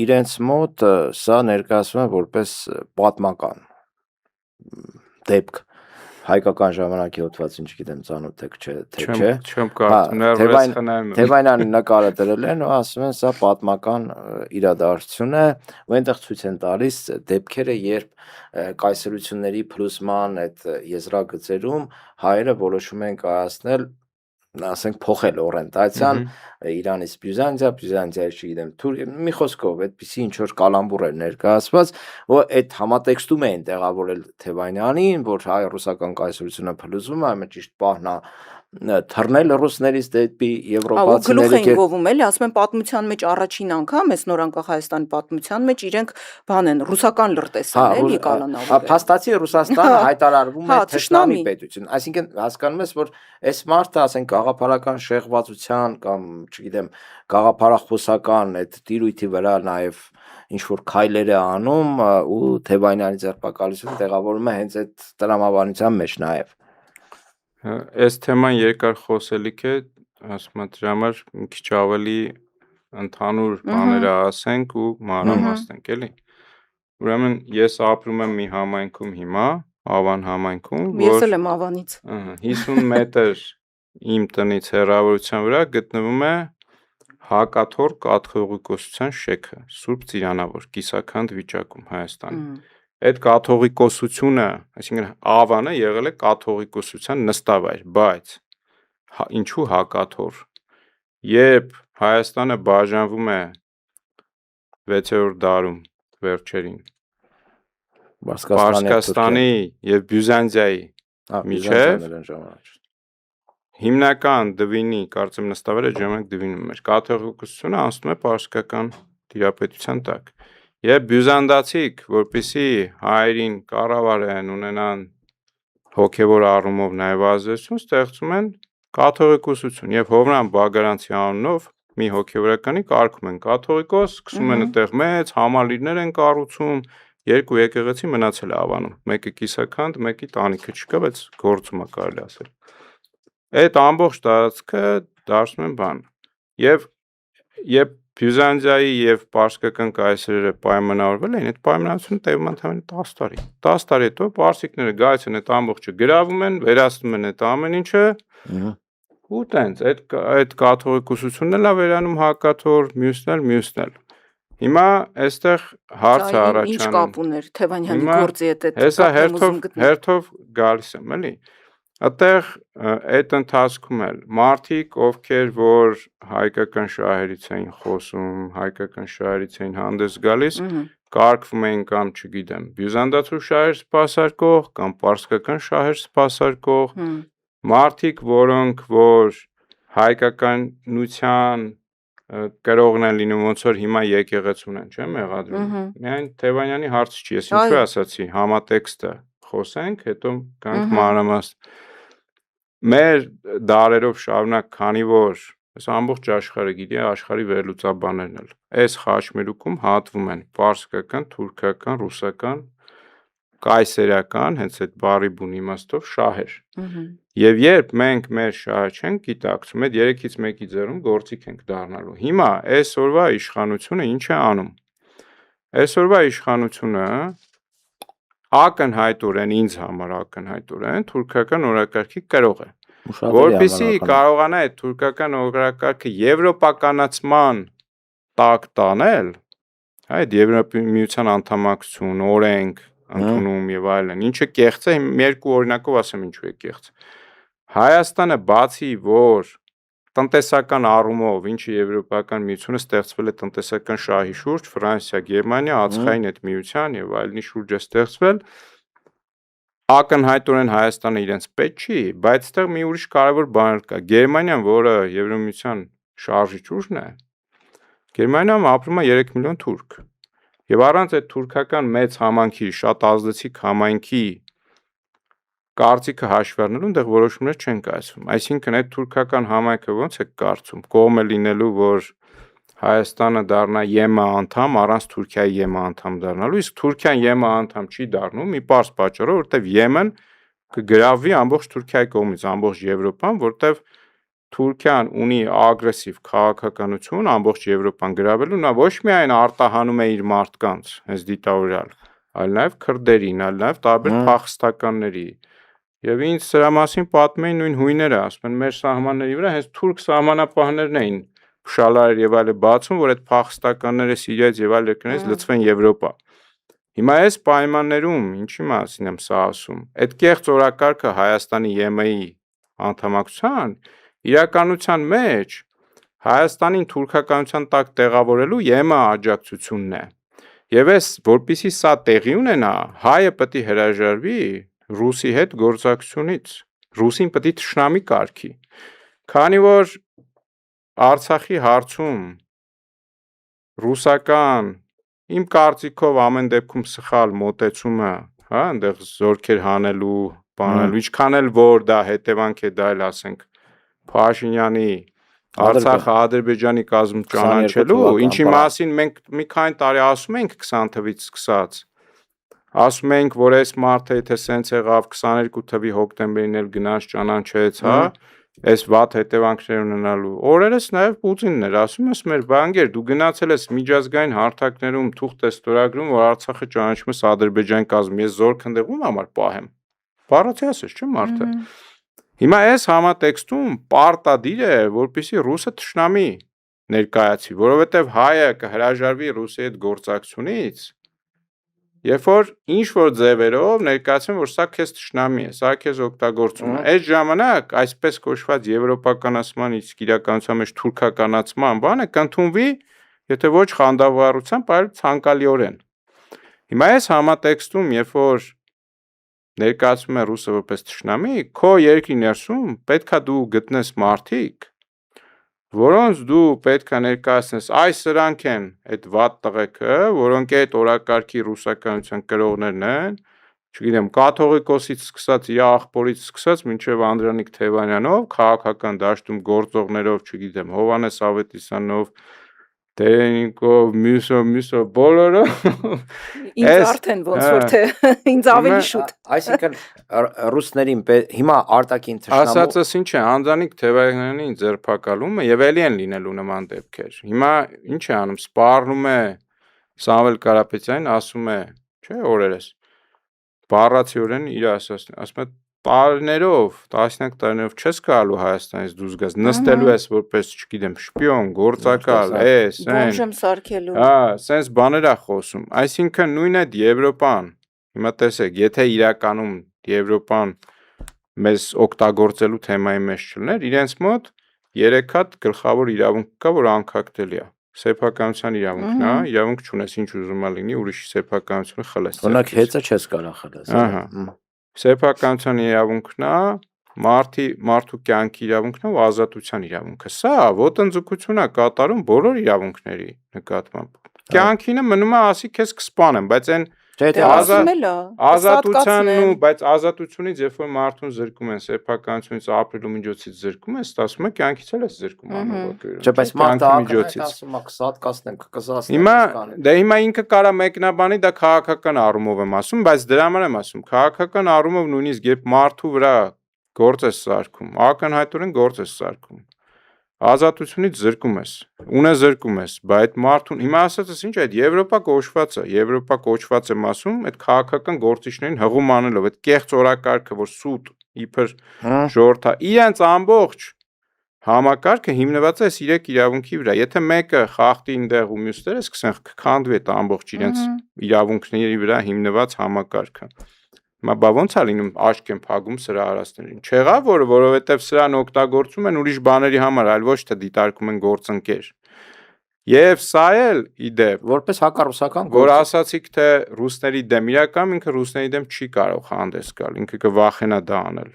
իրենց մոտ սա ներկայացվում է որպես պատմական դեպք, հայկական ժամանակի հոդվածին չգիտեմ ծանոթ եք թե չէ, չեմ կարծում, ներվես խնայում եմ։ Թևանյանի նկարը դրել են ու ասում են սա պատմական իրադարձություն է, ու այնտեղ ցույց են տալիս դեպքերը, երբ կայսրությունների փլուզման այդ եզրագծերում հայերը որոշում են կայացնել, ասենք փոխել օրենտացիան Իրանից Բյուզանդիա, Բյուզանդիայից չգիտեմ Թուրքիա, մի խոսքով այդպիսի ինչ որ կալամբուր էր ներկայացված, ու այդ համատեքստում էին տեղավորել Թևանյանին, որ հայ-ռուսական կայսրությունը փլուզվում է, այլ ճիշտ պահն է թռնել ռուսներից դեպի եվրոպացիների գլուխ էին գովում, էլի, ասում են պատմության մեջ առաջին անգամ, այս նոր անկախ Հայաստանի պատմության մեջ իրենք բան են, ռուսական լրտես են, էլի կալանավորել։ Փաստացի Ռուսաստանը հայտարարվում է թշնամի պետություն, այսինքն հասկանում ես, որ այս մարդը, ասենք, գաղափարական շեղվածության կամ, չգիտեմ, գաղափարախոսական այդ տիրույթի վրա նաև ինչ որ քայլեր է անում ու Թևանյանի ձերբակալությունը տեղավորում է հենց այդ տրամաբանության մեջ նաև։ Այս թեման երկար խոսելիք է, ասում եմ դրա համար մի քիչ ավելի ընդհանուր բաները ասենք ու մանրամասնենք, էլի։ Ուրեմն ես ապրում եմ մի համայնքում հիմա, Ավան համայնքում, Ես էլ եմ Ավանից։ 50 մետր իմ տնից հեռավորության վրա գտնվում է հակաթոռ կաթողիկոսության շեքը, Սուրբ Ծիրանավոր, կիսաքանդ վիճակում Հայաստանում։ Այդ կաթողիկոսությունը, այսինքն Ավանը եղել է կաթողիկոսության նստավայր, բայց ինչու հակաթոռ։ Երբ Հայաստանը բաժանվում է 6-րդ դարում վերջերին Պարսկաստանի եւ Բյուզանդիայի միջև հիմնական դվինի, կարծեմ նստավայրը ժամանակ դվինում էր, կաթողիկոսությունը անցնում է պարսկական տիրապետության տակ։ Եվ բյուզանդացիք, որպեսի հայերին կառավարեն, ունենան հոգևոր առումով նաև ազդեցություն, ստեղծում են կաթողիկոսություն եւ Հովրան Բագարանցի անունով մի հոգևորականի կարգում են կաթողիկոս, սկսում են այդտեղ մեծ համալիրներ են կառուցում, երկու եկեղեցի մնացել է Ավանում, մեկը կիսաքանդ, մեկի տանիքը չկա, բայց գործում է կարելի ասել։ Այդ ամբողջ տարածքը դարձնում են բան։ Եվ Բյուզանդիայի եւ պարսկական կայսրերը պայմանավորվել էին, այդ պայմանավորությունը տևում է ընդամենը 10 տարի։ 10 տարի հետո պարսիկները գալիս են այդ ամբողջը գրավում են, վերացնում են այդ ամեն ինչը։ Ու տենց այդ կաթողիկոսությունն էլ է վերանում հակաթոռ, մյուսն էլ։ Հիմա այստեղ հարց է առաջանում։ Ինչ կապ ուներ Թևանյանի գործի հետ այդ հեսա հերթով գալիս եմ, էլի։ Այդտեղ այդ ընթացքում էլ մարդիկ, ովքեր որ հայկական շահերից էին խոսում, հայկական շահերից էին հանդես գալիս, կարգվում էին կամ, չգիտեմ, բյուզանդացու շահեր սպասարկող կամ պարսկական շահեր սպասարկող, մարդիկ, որոնք որ հայկականության կրողն են լինում, ոնց որ հիմա եկեղեցուն են, չէ՞, մեղադրում։ Միայն Թևանյանի հարցը չի, ես ինչու ասացի, համատեքստը խոսենք, հետո գանք մանրամասն։ Մեր դարերով շարունակ, քանի որ այս ամբողջ աշխարհը գիտի, աշխարհի վերլուծաբաններն էլ այս խաչմերուկում հատվում են պարսկական, թուրքական, ռուսական կայսերական, հենց այդ բառի բուն իմաստով շահեր։ Եվ երբ մենք մեր շահը չենք գիտակցում, այդ 3-ից 1-ի ձեռում գործիք ենք դառնալու։ Հիմա այսօրվա իշխանությունը ինչ է անում։ Այսօրվա իշխանությունը ակնհայտորեն ինձ համար ակնհայտորեն թուրքական օրակարգի կրող է։ Որպեսզի կարողանա այդ թուրքական օրակարգը եվրոպականացման տակ տանել, այդ Եվրամիության անդամակցություն, օրենք, ընդունում եւ այլն, ինչը կեղծ է, երկու օրինակով ասեմ ինչու է կեղծ։ Հայաստանը բացի որ տնտեսական առումով, ինչը Եվրոպական միությունը ստեղծվել է տնտեսական շահի շուրջ, Ֆրանսիա, Գերմանիա, ածխային այդ միության եւ այլնի շուրջ է ստեղծվել, ակնհայտորեն Հայաստանը իրենց պետք չի, բայց այդտեղ մի ուրիշ կարևոր բան կա։ Գերմանիան, որը Եվրամիության շարժիչ ուժն է, Գերմանիայում ապրում է 3 միլիոն թուրք։ Եվ առանց այդ թուրքական մեծ համայնքի, շատ ազդեցիկ համայնքի կարծիքը հաշվի առնելու այնտեղ որոշումներ չեն կայացվում։ Այսինքն այդ թուրքական համայնքը ո՞նց է կարծում, կողմ է լինելու, որ Հայաստանը դառնա ԵՄ անդամ, առանց Թուրքիայի ԵՄ անդամ դառնալու, իսկ Թուրքիան ԵՄ անդամ չի դառնում, մի պարզ պատճառով, որտեվ ԵՄ-ն կգրավվի ամբողջ Թուրքիայի կողմից, ամբողջ Եվրոպան, որտեվ Թուրքիան ունի ագրեսիվ քաղաքականություն ամբողջ Եվրոպան գրավելու, նա ոչ միայն արտահանում է իր մարդկանց, հենց դիտավորյալ, այլ նաև քրդերին, այլ նաև տարբեր փախստականների։ Եվ ինձ սրա մասին պատմում էին նույն հույները, ասում են մեր սահմանների վրա հենց թուրք սահմանապահներն էին փշալարեր եւ այլը բացում, որ այդ փախստականները Սիրիայից եւ այլ երկրներից լցվեն Եվրոպա։ Հիմա այս պայմաններում ինչի մասին եմ սա ասում։ Այդ կեղծ օրակարգը Հայաստանի ԵՄ-ի անդամակցության իրականության մեջ Հայաստանին թուրքականության տակ տեղավորելու ԵՄ աջակցությունն է։ Եվ այս որպեսզի սա տեղի ունենա, հայը պետք է հրաժարվի ռուսի հետ գործակցությունից, ռուսին պետք է թշնամի կարգի։ Քանի որ Արցախի հարցում ռուսական իմ կարծիքով ամեն դեպքում սխալ մոտեցումը, հա, այնտեղ զորքեր հանելու, բանալու, ինչքան էլ որ դա հետևանք է դա էլ ասենք Փաշինյանի Արցախը Ադրբեջանի կազմում ճանաչելու, ինչի մասին մենք մի քանի տարի ասում ենք 20 թվականից սկսած, ասում ենք, որ այս մարդը եթե սենց եղավ 22 թվականի հոկտեմբերին էլ գնաց ճանաչեց, հա, այս վատ հետևանքներ ունենալու։ Օրերս նաև Պուտինն էր ասում, ես մեր բանկեր, դու գնացել ես միջազգային հարթակներում թուղթ ես ստորագրում, որ Արցախը ճանաչում ես Ադրբեջանի կազմում, ես զորք ընդեղում համար պահեմ։ Բառացի ասես, չէ՞ մարդը։ Հիմա այս համատեքստում պարտադիր է, որպեսզի ռուսը թշնամի ներկայացի, որովհետև հայը կհրաժարվի Ռուսիայի հետ գործակցությունից, երբ որ ինչ որ ձևերով ներկայացում որ սա քեզ թշնամի է, սա քեզ օգտագործում է։ Այդ ժամանակ այսպես կոչված եվրոպականացման իսկ իրականության մեջ թուրքականացման բանը կընդունվի, եթե ոչ խանդավառությամբ, այլ ցանկալիորեն։ Հիմա այս համատեքստում, երբ որ ներկայացում է ռուսը որպես թշնամի, քո երկրի ներսում պետքա դու գտնես մարդիկ, որոնց դու պետքա ներկայացնես, այս սրանք են այդ վատ տղեկը, որոնք այդ օրակարգի ռուսականության կրողներն են, չգիտեմ, կաթողիկոսից սկսած, իր աղբորից սկսած, մինչև Անդրանիկ Թևանյանով, քաղաքական դաշտում գործողներով, չգիտեմ, Հովհաննես Ավետիսյանով, Տերենիկով, մյուսը բոլորը Ինձ արդեն ոնց որ թե ինձ ավելի շուտ։ Այսինքն ռուսներին հիմա արտաքին թշնամու ասածս ինչ է, Անդրանիկ Թևանյանի ձերբակալումը եւ ելի են լինելու նման դեպքեր։ Հիմա ինչ է անում, սպառնում է Սամվել Կարապետյանին, ասում է, չէ, օրերս բառացիորեն իր ասում է տարիներով, տասնյակ տարիներով չես գալու Հայաստանից դուրս գաս, նստելու ես որպես, չգիտեմ, շպիոն, գործակալ, Բոմժ եմ սարքելու։ Հա, սենց բաներ է խոսում։ Այսինքն նույն այդ Եվրոպան, հիմա տեսեք, եթե իրականում Եվրոպան մեզ օգտագործելու թեմայի մեջ չլներ, իրենց մոտ 3 հատ գլխավոր իրավունք կա, որ անկախտելի է։ Սեփականության իրավունքն է, իրավունք չունես ինչ ուզում լինի, ուրիշի սեփականությունը խլես։ Օրինակ հեծը չես կարող խլես։ Ահա։ Սեփականության իրավունքն է, մարդու կյանքի իրավունքն է ու ազատության իրավունքը։ Սա ոտնձգություն է կատարում բոլոր իրավունքների նկատմամբ։ Կյանքինը մնում է ասի քեզ կսպանեմ, բայց այն Ազատության ու բայց ազատությունից երբ որ մարդուն զրկում են սեփականությունից ապրելու միջոցից զրկում են, ասում է կյանքից էլ է զրկում անողակույրը։ Չէ, բայց մարդը ասում է կսատկացնենք, կզասնենք։ Հիմա ինքը կարա մեկնաբանի, դա քաղաքական առումով եմ ասում, բայց դրա համար եմ ասում, քաղաքական առումով նույնիսկ երբ մարդու վրա գործ ես սարքում, ակնհայտորեն գործ ես սարքում։ Ազատությունից զրկում ես, զրկում ես, բայց այդ մարդուն հիմա ասածս ինչ է, այդ Եվրոպա կոչված եմ ասում, այդ քաղաքական գործիչներին հղում անելով, այդ կեղծ օրակարգը, որ սուտ իբր ժողովրդա, իրենց ամբողջ համակարգը հիմնված է 3 իրավունքի վրա։ Եթե մեկը խախտի այնտեղ ու մյուսները սկսեն քանդվի այդ ամբողջ իրենց իրավունքների վրա հիմնված համակարգը։ Հիմա ոնց է լինում աչք են փակում սրա արածներին։ Չեղավ որովհետև սրան օգտագործում են ուրիշ բաների համար, այլ ոչ թե դիտարկում են գործընկեր։ Եվ սա էլ իդեպ որպես հակառուսական որ ասացիք թե ռուսների դեմ, իրական ինքը ռուսների դեմ չի կարող հանդես գալ, ինքը կվախենա դա անել։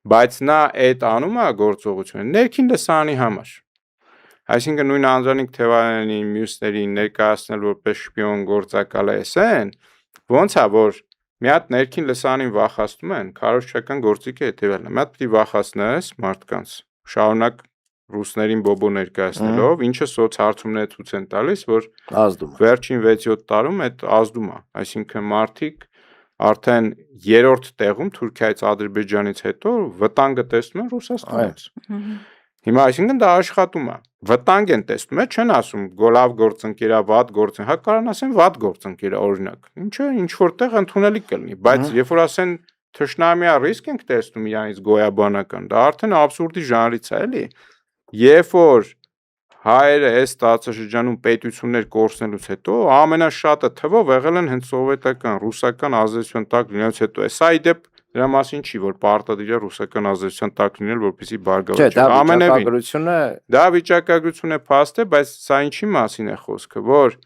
Բայց նա այդ անում է գործողությունը ներքին լսարանի համար։ Այսինքն նույն Անդրանիկ Թևանյանին մյուսներին ներկայացնել որպես շպիոն գործակալ էսեն, ոնց է որ մի հատ ներքին լսարանին վախացնում են, քարոզչական գործիքը հետևելն է։ Մի հատ պիտի վախացնես մարդկանց, շարունակ ռուսներին բոբո ներկայացնելով, ինչը սոցհարցումները ցույց են տալիս, որ վերջին 6-7 տարում այդ ազդում է, այսինքն մարդիկ արդեն 3-րդ տեղում Թուրքիայից, Ադրբեջանից հետո վտանգը տեսնում են Ռուսաստանից։ Հիմա այսինքն դա աշխատում է։ Վտանգ են տեսնում, չեն ասում գոլավ գործընկեր է, վատ գործընկեր, հա կարան ասեն վատ գործընկեր է օրինակ։ Ինչը ինչ որտեղ ընդունելի կլինի, բայց երբ որ ասեն թշնամիա ռիսկ ենք տեսնում իրանից գոյաբանական, դա արդեն աբսուրդի ժանրից է, էլի։ Երբ որ հայերը այս տարածաշրջանում պետություններ կորցնելուց հետո ամենաշատը թվով եղել են հենց սովետական, ռուսական ազդեցության տակ լինելուց հետո։ Սա իդեպ դրա մասին չի, որ պարտադիր է ռուսական ազդեցության տակ լինել, որպեսզի բարգավաճի։ Ամենևին դա վիճակագրություն է փաստ է, բայց սա ինչի մասին է խոսքը, որ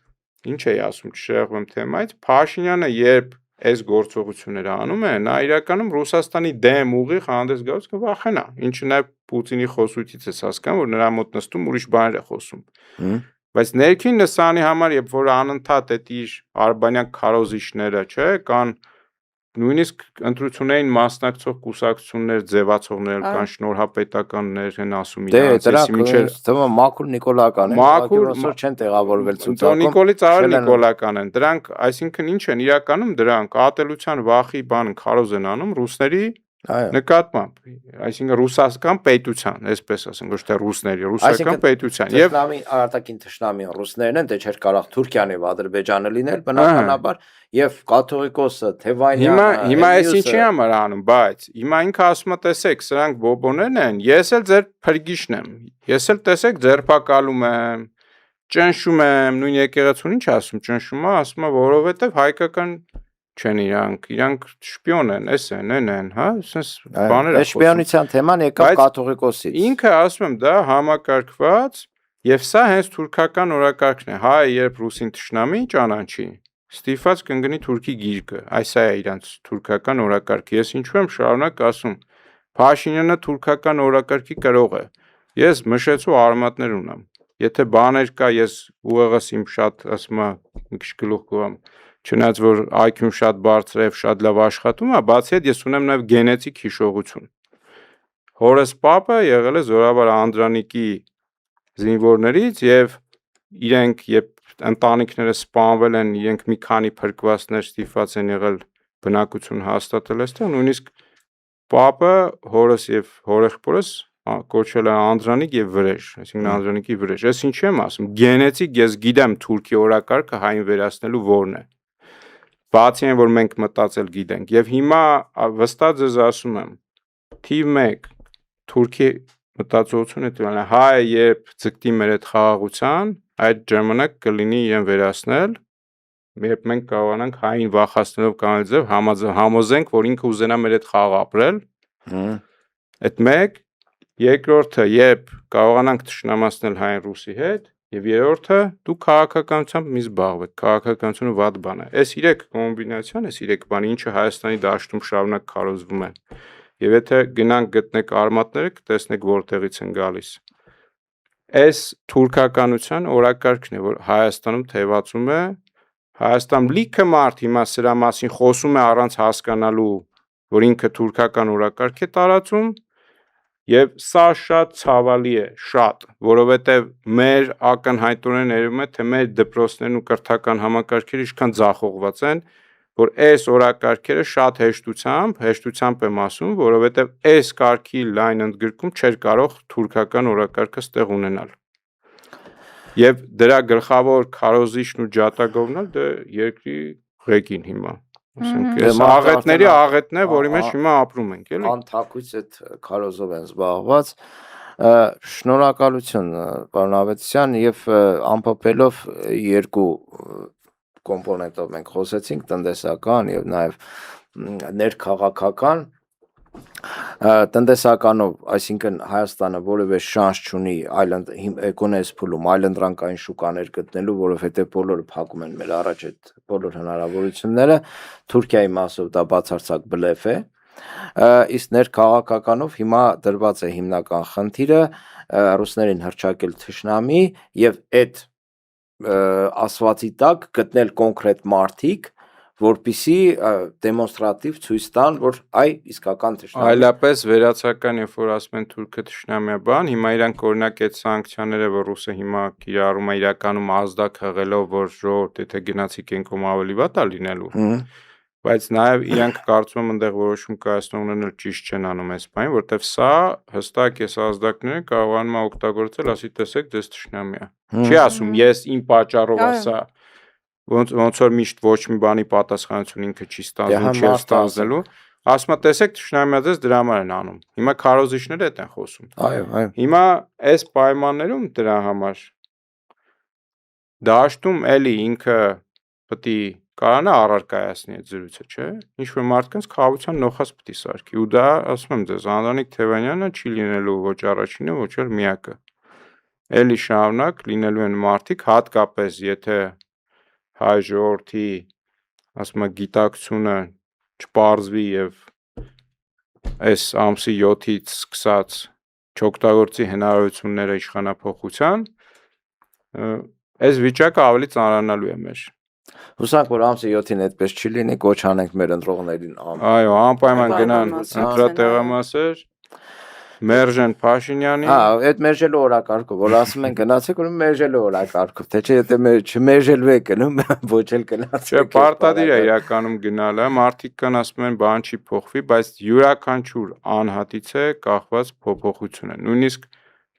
ինչ էի ասում, չշեղվում թեմայից, Փաշինյանը երբ այս գործողությունները անում է, նա իրականում Ռուսաստանի դեմ ուղիղ հանդես գալուց կվախենա, ինչը նաև Պուտինի խոսույցից է հասկանում, որ նրա մոտ նստում ուրիշ բաներ է խոսում։ Բայց ներքին լսարանի համար, երբ որ անընդհատ այդ իր արբանյան քարոզիչները, չէ, կան նույնիսկ ընտրություններին մասնակցող կուսակցություններ, ձևացողներ կան, շնորհապետականներ են ասում իրանց, մինչև Մաքուր Նիկոլական են, Մաքուր չեն տեղավորվել ցուցակում։ Նիկոլից ավելի Նիկոլական են։ Դրանք, այսինքն ինչ են, իրականում դրանք ատելության վախի բան քարոզ են անում ռուսների նկատմամբ, այսինքն ռուսական պետության, այսպես ասենք, ոչ թե ռուսների, ռուսական պետության եւ արտաքին թշնամին ռուսներն են, դե չէր կարող Թուրքիան եւ Ադրբեջանը լինել, բնականաբար, եւ կաթողիկոսը Թևանյանը։ Հիմա այս ինչի համար անում, բայց հիմա ինքը ասում է, տեսեք, սրանք բոբոներն են, ես էլ ձեր փրկիչն եմ։ Ես էլ տեսեք ձերբակալում եմ, ճնշում եմ, նույն եկեղեցուն ինչ ասում, ճնշում է, ասում է, որովհետեւ հայկական չեն իրանք շպիոն են, էս են, հա, sense բաներ է խոսում։ Շպիոնության թեման եկավ կաթողիկոսից։ Ինքը ասում եմ, դա համակարգված եւ սա հենց թուրքական օրակարգն է։ Հայ երբ ռուսին թշնամի ճանաչի, ստիփած կընկնի թուրքի գիրկը։ Այս է իրանց թուրքական օրակարգը։ Ես ինչու եմ շարունակ ասում, Փաշինյանը թուրքական օրակարգի կրող է։ Ես մշեցու արմատներ ունեմ։ Եթե բաներ կա, ես ուղեղս իմ շատ, ասում եմ, մի քիչ գլուխ կողամ, չնայած որ IQ-ն շատ բարձր է, շատ լավ աշխատում է, բացի այդ ես ունեմ նաև գենետիկ հիշողություն։ Հորս պապը եղել է Զորավար Անդրանիկի զինվորներից եւ իրենք երբ ընտանիքները սպանվել են, իրենք մի քանի փրկվածներ ստիփված են եղել բնակություն հաստատել այստեղ, նույնիսկ պապը հորս եւ հորեղբորս կոչել է Անդրանիկ եւ Վրեժ, այսինքն Անդրանիկի Վրեժ։ Ես ինչի եմ ասում, գենետիկ ես գիտեմ Թուրքի օրակարգը հային վերացնելու որն է։ Բացի այն որ մենք մտածել գիտենք եւ հիմա վստահ ձեզ ասում եմ թիվ 1 Թուրքի մտածողությունը դրան է հայ երբ ձգտի մեր այդ խաղաղության այդ ժամանակ կլինի իրեն վերացնել երբ մենք կարողանանք հային վախացնելով կանալ ձև համոզենք որ ինքը ուզենա մեր այդ խաղ ապրել այդ 1 երկրորդը երբ կարողանանք թշնամացնել հային ռուսի հետ Եվ երրորդը դու քաղաքականությամբ մի զբաղվեք, քաղաքականությունը վատ բան է։ Այս 3 կոմբինացիան, այս 3 բանը, ինչը Հայաստանի դաշտում շարունակ քարոզվում է։ Եվ եթե գնանք գտնեք արմատները, կտեսնեք որտեղից են գալիս։ Այս թուրքականության օրակարգն է, որ Հայաստանում թևածում է Հայաստան լիքը մարդ հիմա սրա մասին խոսում է առանց հասկանալու, որ ինքը թուրքական օրակարգ է տարածում, եւ սա շատ ցավալի է, շատ, որովհետեւ մեր ակնհայտորեն երևում է, թե մեր դպրոցներն ու կրթական համակարգերը ինչքան ձախողված են, որ այս օրակարգերը շատ հեշտությամբ եմ ասում, որովհետեւ այս կարգի լայն ընդգրկում չէր կարող թուրքական օրակարգը ստեղ ունենալ։ Եվ դրա գլխավոր քարոզիչն ու ջատագովն էլ դե երկրի ղեկին հիմա։ Ասենք այս աղետների աղետն է, որի մեջ հիմա ապրում ենք, էլի։ Անթակույց այդ քարոզով են զբաղված։ Շնորհակալություն պարոն Ավետիսյան, եւ ամփոփելով երկու կոմպոնենտով մենք խոսեցինք, տնտեսական եւ նաեւ ներքաղաքական։ Տնտեսականով, այսինքն Հայաստանը որևէ շանս չունի էկոնոմիկայի փուլում այլընտրանքային շուկաներ գտնելու, որովհետեւ բոլորը փակում են մեր առաջ այդ բոլոր հնարավորությունները, Թուրքիայի մասով դա բացարձակ բլեֆ է, իսկ ներքաղաքականով հիմա դրված է հիմնական խնդիրը ռուսներին հռչակել թշնամի եւ այդ ասվածի տակ գտնել կոնկրետ մարդիկ, որպիսի դեմոնստրատիվ ցույց տան, որ իսկական թշնամի։ Այլապես վերացական, երբ որ ասում են թուրքը թշնամի է բան, հիմա իրանք օրինակ այդ սանկցիաները, որ ռուսը հիմա կիրառում է իրականում ազդակ հղելով, որ ժողովուրդ եթե գնացի կենքում ավելի վատ է լինելու, բայց նաև իրանք կարծում եմ այնտեղ որոշում կայացնողներն էլ ճիշտ չեն անում այս բանը, որտեվ սա հստակ այս ազդակները կարողանում է օգտագործել, ասի տեսեք, դες թշնամի է։ Չի ասում, ես իմ պատճառով ասա, ոնց որ միշտ ոչ մի բանի պատասխանություն ինքը չի ստանձնում, չի ստանձնելու, ասում է տեսեք թշնամիը ձեզ դրա համար են անում։ Հիմա քարոզիչները այդ են խոսում։ Այո։ Հիմա այս պայմաններում դրա համար դաշտում էլի ինքը պետք է կարողանա առարկայացնի այդ զրույցը, չէ՞։ Ինչ որ մարդկանց խաղաղության նոխազ պետք է սարքի։ Ու դա ասում եմ ձեզ, Անդրանիկ Թևանյանը չի լինելու ոչ առաջինը, ոչ էլ միակը։ Էլի շարունակ լինելու են մարդիկ, հատկապես եթե հայ ժողովրդի, ասում եմ, գիտակցությունը չպարզվի եւ այս ամսի 7-ից սկսած չօգտագործի հնարավորությունները իշխանափոխության, այս վիճակը ավելի ծանրանալու է մեր։ Հուսանք, որ ամսի 7-ին այդպես չի լինի, կոչ անենք մեր ընտրողներին Այո, անպայման գնան ընտրատեղամասեր Մերժեն Փաշինյանի։ Այդ մերժելու օրակարգով, որ ասում են գնացեք, որ մերժելու օրակարգով, թե չէ եթե չմերժելու եք գնում, ոչ էլ գնացեք։ Չէ, պարտադիր է իրականում գնալը, մարդիկ կան ասում են բան չի փոխվի, բայց յուրաքանչյուր անհատից է կախված փոփոխությունը։ Նույնիսկ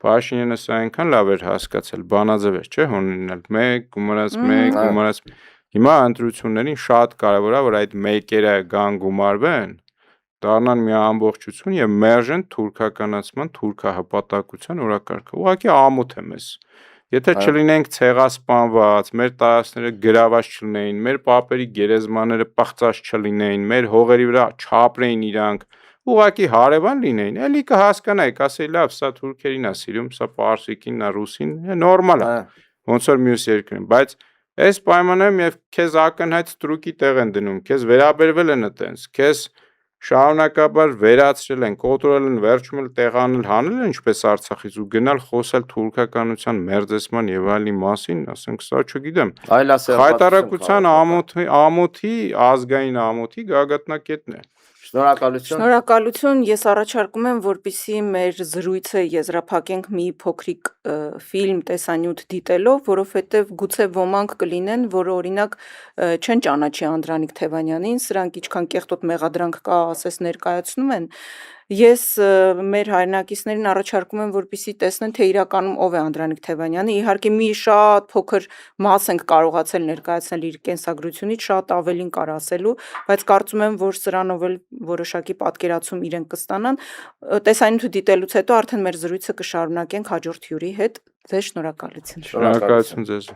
Փաշինյանը սա այնքան լավ էր հասկացել, բանաձև էր, չէ՞, հոնինել 1 գումարած Հիմա ընտրություններին շատ կարևոր է, որ այդ մեկերը գան գումարվեն, դառնան մի ամբողջություն եւ մերժեն թուրքականացման, թուրքահպատակության օրակարգը։ Ուղղակի ամոթ է մեզ։ Եթե չլինենք ցեղասպանված, մեր տարածքները գրաված չլինեին, մեր պապերի գերեզմանները պղծած չլինեին, մեր հողերի վրա չապրեին իրանք, ուղղակի հարևան լինեին, էլի կհասկանայի, կասեի լավ, սա թուրքերին է սիրում, սա պարսիկին, նա ռուսին, նորմալ է։ Ոնց որ մյուս երկրին, բայց այս պայմաններում եւ քեզ ակնհայտ ստրուկի տեղ են դնում, քեզ վերաբերվել են այտենց, քեզ շարունակաբար վերացրել են, կոտրել են, վերջում էլ տեղանել, հանել են ինչպես Արցախից ու գնալ խոսել թուրքականության մերձեցման եւ այլի մասին, ասենք սա չգիտեմ։ Հայտարարության ամոթի, ազգային ամոթի գագաթնակետն է։ Շնորհակալություն, ես առաջարկում եմ, որպեսզի մեր զրույցը եզրափակենք մի փոքրիկ ֆիլմ տեսանյութ դիտելով, որովհետև գուցե ոմանք կլինեն, որ օրինակ չեն ճանաչի Անդրանիկ Թևանյանին, սրանք ինչքան կեղտոտ մեղադրանք կա, ասես ներկայացնում են։ Ես մեր հայրենակիցներին առաջարկում եմ, որպեսզի տեսնեն, թե իրականում ով է Անդրանիկ Թևանյանը։ Իհարկե մի շատ փոքր մաս ենք կարողացել ներկայացնել իր կենսագրությունից, շատ ավելին կար ասելու, բայց կարծում եմ, որ սրանով էլ որոշակի պատկերացում իրենք կստանան։ Տեսանյութը դիտելուց հետո արդեն մեր զրույցը կշարունակենք հաջորդ հյուրի հետ։ Ձեզ շնորհակալություն։ Շնորհակալություն ձեզ։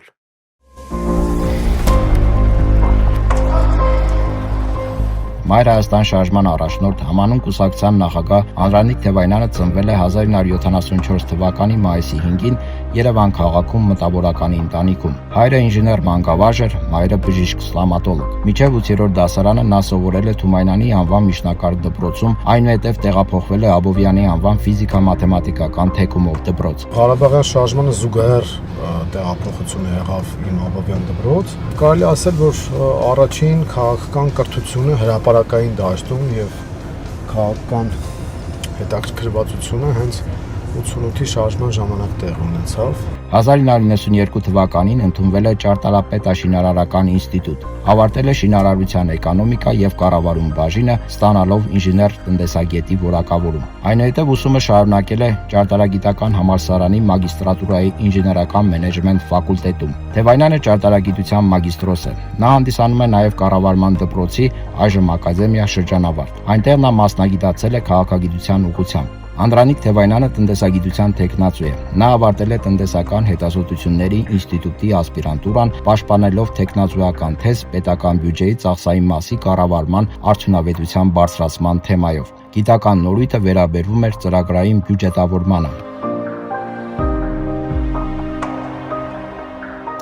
Մայր Հայաստան շարժման առաջնորդ համանուն կուսակցության նախագահ Անդրանիկ Թևայնյանը ծնվել է 1974 թվականի մայիսի 5-ին Երևան քաղաքում մտավորականի ընտանիքում։ Հայրը ինժեներ մանկավարժ էր, մայրը բժիշկ ստոմատոլոգ։ Մինչև 8-րդ դասարանը նա սովորել է Թումանյանի անվան միջնակարգ դպրոցում, այնուհետև տեղափոխվել է Աբովյանի անվան ֆիզիկա-մաթեմատիկական թեկումով դպրոց։ Ղարաբաղյան շարժմանը զուգահեռ տեղափոխություն եղավ իմ Աբովյան դպրոց։ Կարելի ասել, որ առաջին քաղաքական կրթությունը հրապարակային դաշտում եւ քաղաքական հետաքրքրվածությունը հենց 88-ի շարժման ժամանակ տեղ ունեցավ։ 1992 թվականին ընդունվել է Ճարտարապետաշինարարական ինստիտուտ, ավարտել է շինարարության էկոնոմիկա եւ կառավարում բաժինը, ստանալով ինժեներ տնտեսագետի որակավորում։ Այնուհետև ուսումը շարունակել է Ճարտարագիտական համալսարանի մագիստրատուրայի ինժեներական մենեջմենտ ֆակուլտետում։ Թևայնյանը ճարտարագիտության մագիստրոս է։ Նա հանդիսանում է նաեւ կառավարման դպրոցի, այժմ ակադեմիա շրջանավարտ։ Այնտեղ նա մասնագիտացել է քաղաքագիտության ուղղությամբ։ Անդրանիկ Թևայնյանը տնտեսագիտության թեկնածու է։ Նա ավարտել է տնտեսական հետազոտությունների ինստիտուտի ասպիրանտուրան, պաշտպանելով թեկնածուական թեզ պետական բյուջեի ծախսային մասի կառավարման արդյունավետության բարձրացման թեմայով։ Գիտական նորույթը վերաբերվում էր ծրագրային բյուջետավորմանը։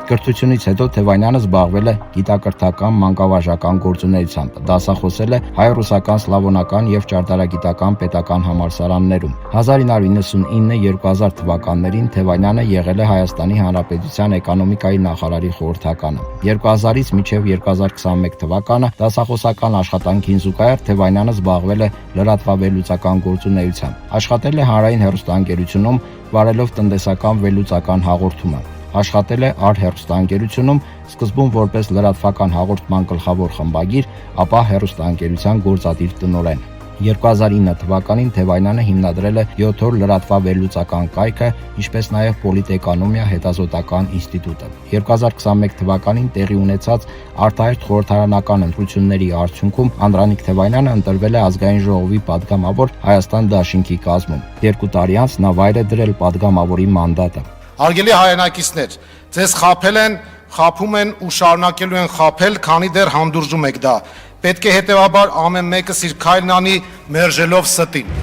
Կրթությունից հետո Թևայնյանը զբաղվել է գիտակրթական մանկավարժական գործունեությամբ, դասախոսել է հայ-ռուսական, սլավոնական եւ ճարտարագիտական պետական համալսարաններում։ 1999-2000 թվականներին Թևայնյանը եղել է Հայաստանի Հանրապետության էկոնոմիկայի նախարարի խորհրդականը։ 2000-ից մինչև 2021 թվականը դասախոսական աշխատանքին զուգահեռ Թևայնյանը զբաղվել է լրատվավելուծական գործունեությամբ։ Աշխատել է հանրային հեռուստաընկերությունում, վարելով տնտեսական վերլուծական հաղորդումը։ Աշխատել է ար-հեռուստաընկերությունում, սկզբում որպես լրատվական հաղորդման գլխավոր խմբագիր, ապա հեռուստաընկերության գործադիր տնօրեն։ 2009 թվականին Թևայնյանը հիմնադրել է 7-օր լրատվավերլուծական կայքը, ինչպես նաև Պոլիտէկոնոմիա հետազոտական ինստիտուտը։ 2021 թվականին տեղի ունեցած արտահերթ խորհրդարանական ընտրությունների արդյունքում Անդրանիկ Թևայնյանը ընտրվել է ազգային ժողովի падգամավոր Հայաստան դաշինքի կազմում։ 2 տարի անց նա վայր է դրել падգամավորի մանդատը։ Հարգելի հայրենակիցներ, ձեզ խաբում են ու շարունակելու են խաբել, քանի դեռ հանդուրժում եք դա։ Պետք է հետևաբար ամեն մեկս իր քայլն անի, մերժելով ստին։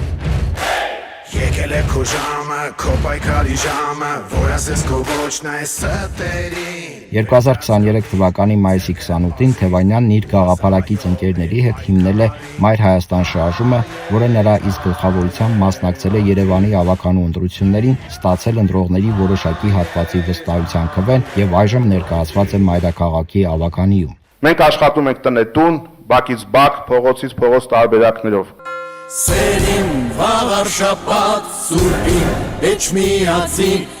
Եկել է քո ժամը, քո պայքարի ժամը, որ ասես քո ոչն այս ստերին։ 2023 թվականի մայիսի 28-ին Թևայնյանն իր գաղափարակից ընկերների հետ հիմնել է Մայր Հայաստան շարժումը, որը նրա իսկ գլխավորությամբ մասնակցել է Երևանի ավականու ընտրություններին, ստացել ընտրողների որոշակի հատվածի վստահության քվեն եւ այժմ ներկայացված է մայրաքաղաքի ավականիում։ Մենք աշխատում ենք տնետուն, բակից բակ, փողոցից փողոց տարբերակներով։ Սերին վաղար շաբաթ սուրբին էջմիածին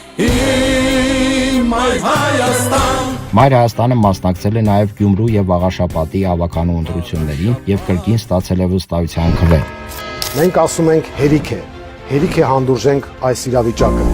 Մայր Հայաստան։ Մայր Հայաստանը մասնակցել է նաև Գյումրու եւ Աղաշապատի ավականու ընտրություններին եւ կրկին ստացել է վստահության քվե։ Մենք ասում ենք հերիք է հանդուրժենք այս իրավիճակը։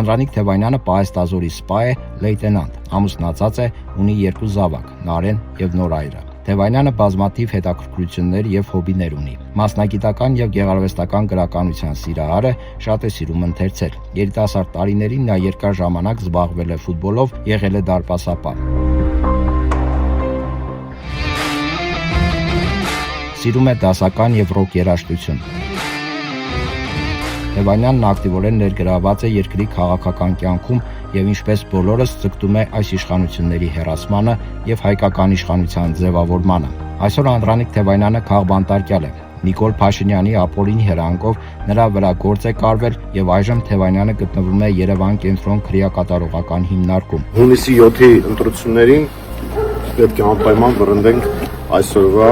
Անդրանիկ Թևայնյանը պահեստազորի սպա է, լեյտենանտ, ամուսնացած է, ունի 2 զավակ՝ Նարեն եւ Նորայրը։ Թևայնյանը բազմաթիվ հետաքրքրություններ եւ հոբիներ ունի։ Մասնագիտական եւ գեղարվեստական գրականության սիրահար է, շատ է սիրում ընթերցել։ Երիտասարդ տարիներին նա երկար ժամանակ զբաղվել է ֆուտբոլով, եղել է դարպասապահ։ Սիրում է դասական եւ ռոք երաժշտություն։ Թևայնյանն ակտիվորեն ներգրաված է երկրի քաղաքական կյանքում եւ ինչպես բոլորս ձգտում է այս իշխանությունների հեռացմանը եւ հայկական իշխանության ձևավորմանը։ Այսօր Անդրանիկ Թևայնյանը քաղբանտարկյալ է։ Նիկոլ Փաշինյանի ապօրինի հրահանգով նրա վրա գործ է կարվել եւ այժմ Թևայնյանը գտնվում է Երևան կենտրոն քրեակատարողական հիմնարկում։ Հունիսի 7-ի ընտրություններին պետք է անպայման վռնդենք այսօրվա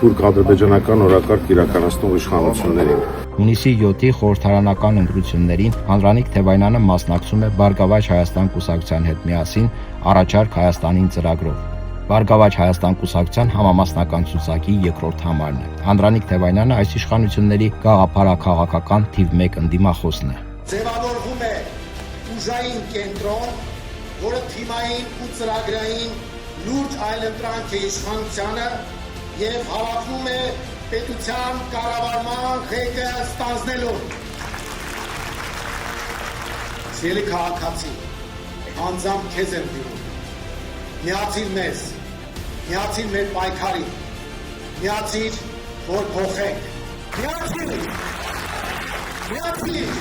թուրք-ադրբեջանական օրակարգ իրականացնող իշխանություններին։ Հունիսի 7-ի խորհրդարանական ընտրություններին Անդրանիկ Թևայնյանը մասնակցում է Բարգավաճ Հայաստան կուսակցության հետ միասին առաջարկ Հայաստանին ծրագրով։ Բարգավաճ Հայաստան կուսակցության համամասնական ցուցակի 2-րդ համարն է։ Անդրանիկ Թևայնյանը այս իշխանությունների գաղափարաքաղաքական թիվ 1 ընդդիմախոսն է։ Ձևավորվում է ուժային կենտրոն, որը թիմային ու ծրագրային լուրջ այլընտրանք է իշխանությանը եւ հավաքում է պետության կառավարման ղեկը ստանձնելու։ Սիրելի քաղաքացի, անձամբ քեզ եմ դիմում։ միացիր մեզ, միացիր մեր պայքարին, միացիր, որ փոխենք, միացիր, միացիր։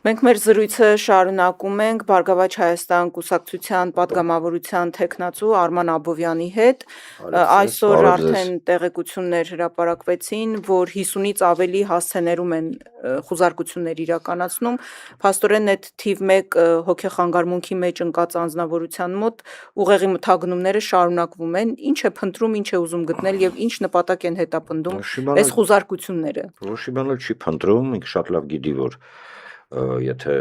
Մենք մեր զրույցը շարունակում ենք Բարգավաճ Հայաստան կուսակցության պատգամավորության թեկնածու Արման Աբովյանի հետ։ Այսօր բարև ձեզ։ արդեն տեղեկություններ հրապարակվեցին, որ 50-ից ավելի հասցեներում են խուզարկություններ իրականացնում։ Փաստորեն այդ թիվ 1 հոգեխանգարմունքի մեջ ընկած անձնավորության մոտ ուղեղի մթագնումները շարունակվում են։ Ինչ է փնտրում, ինչ է ուզում գտնել եւ ինչ նպատակ են հետապնդում այս խուզարկությունները։ Որոշի բան չի փնտրում, ինքը շատ լավ գիտի, որ եթե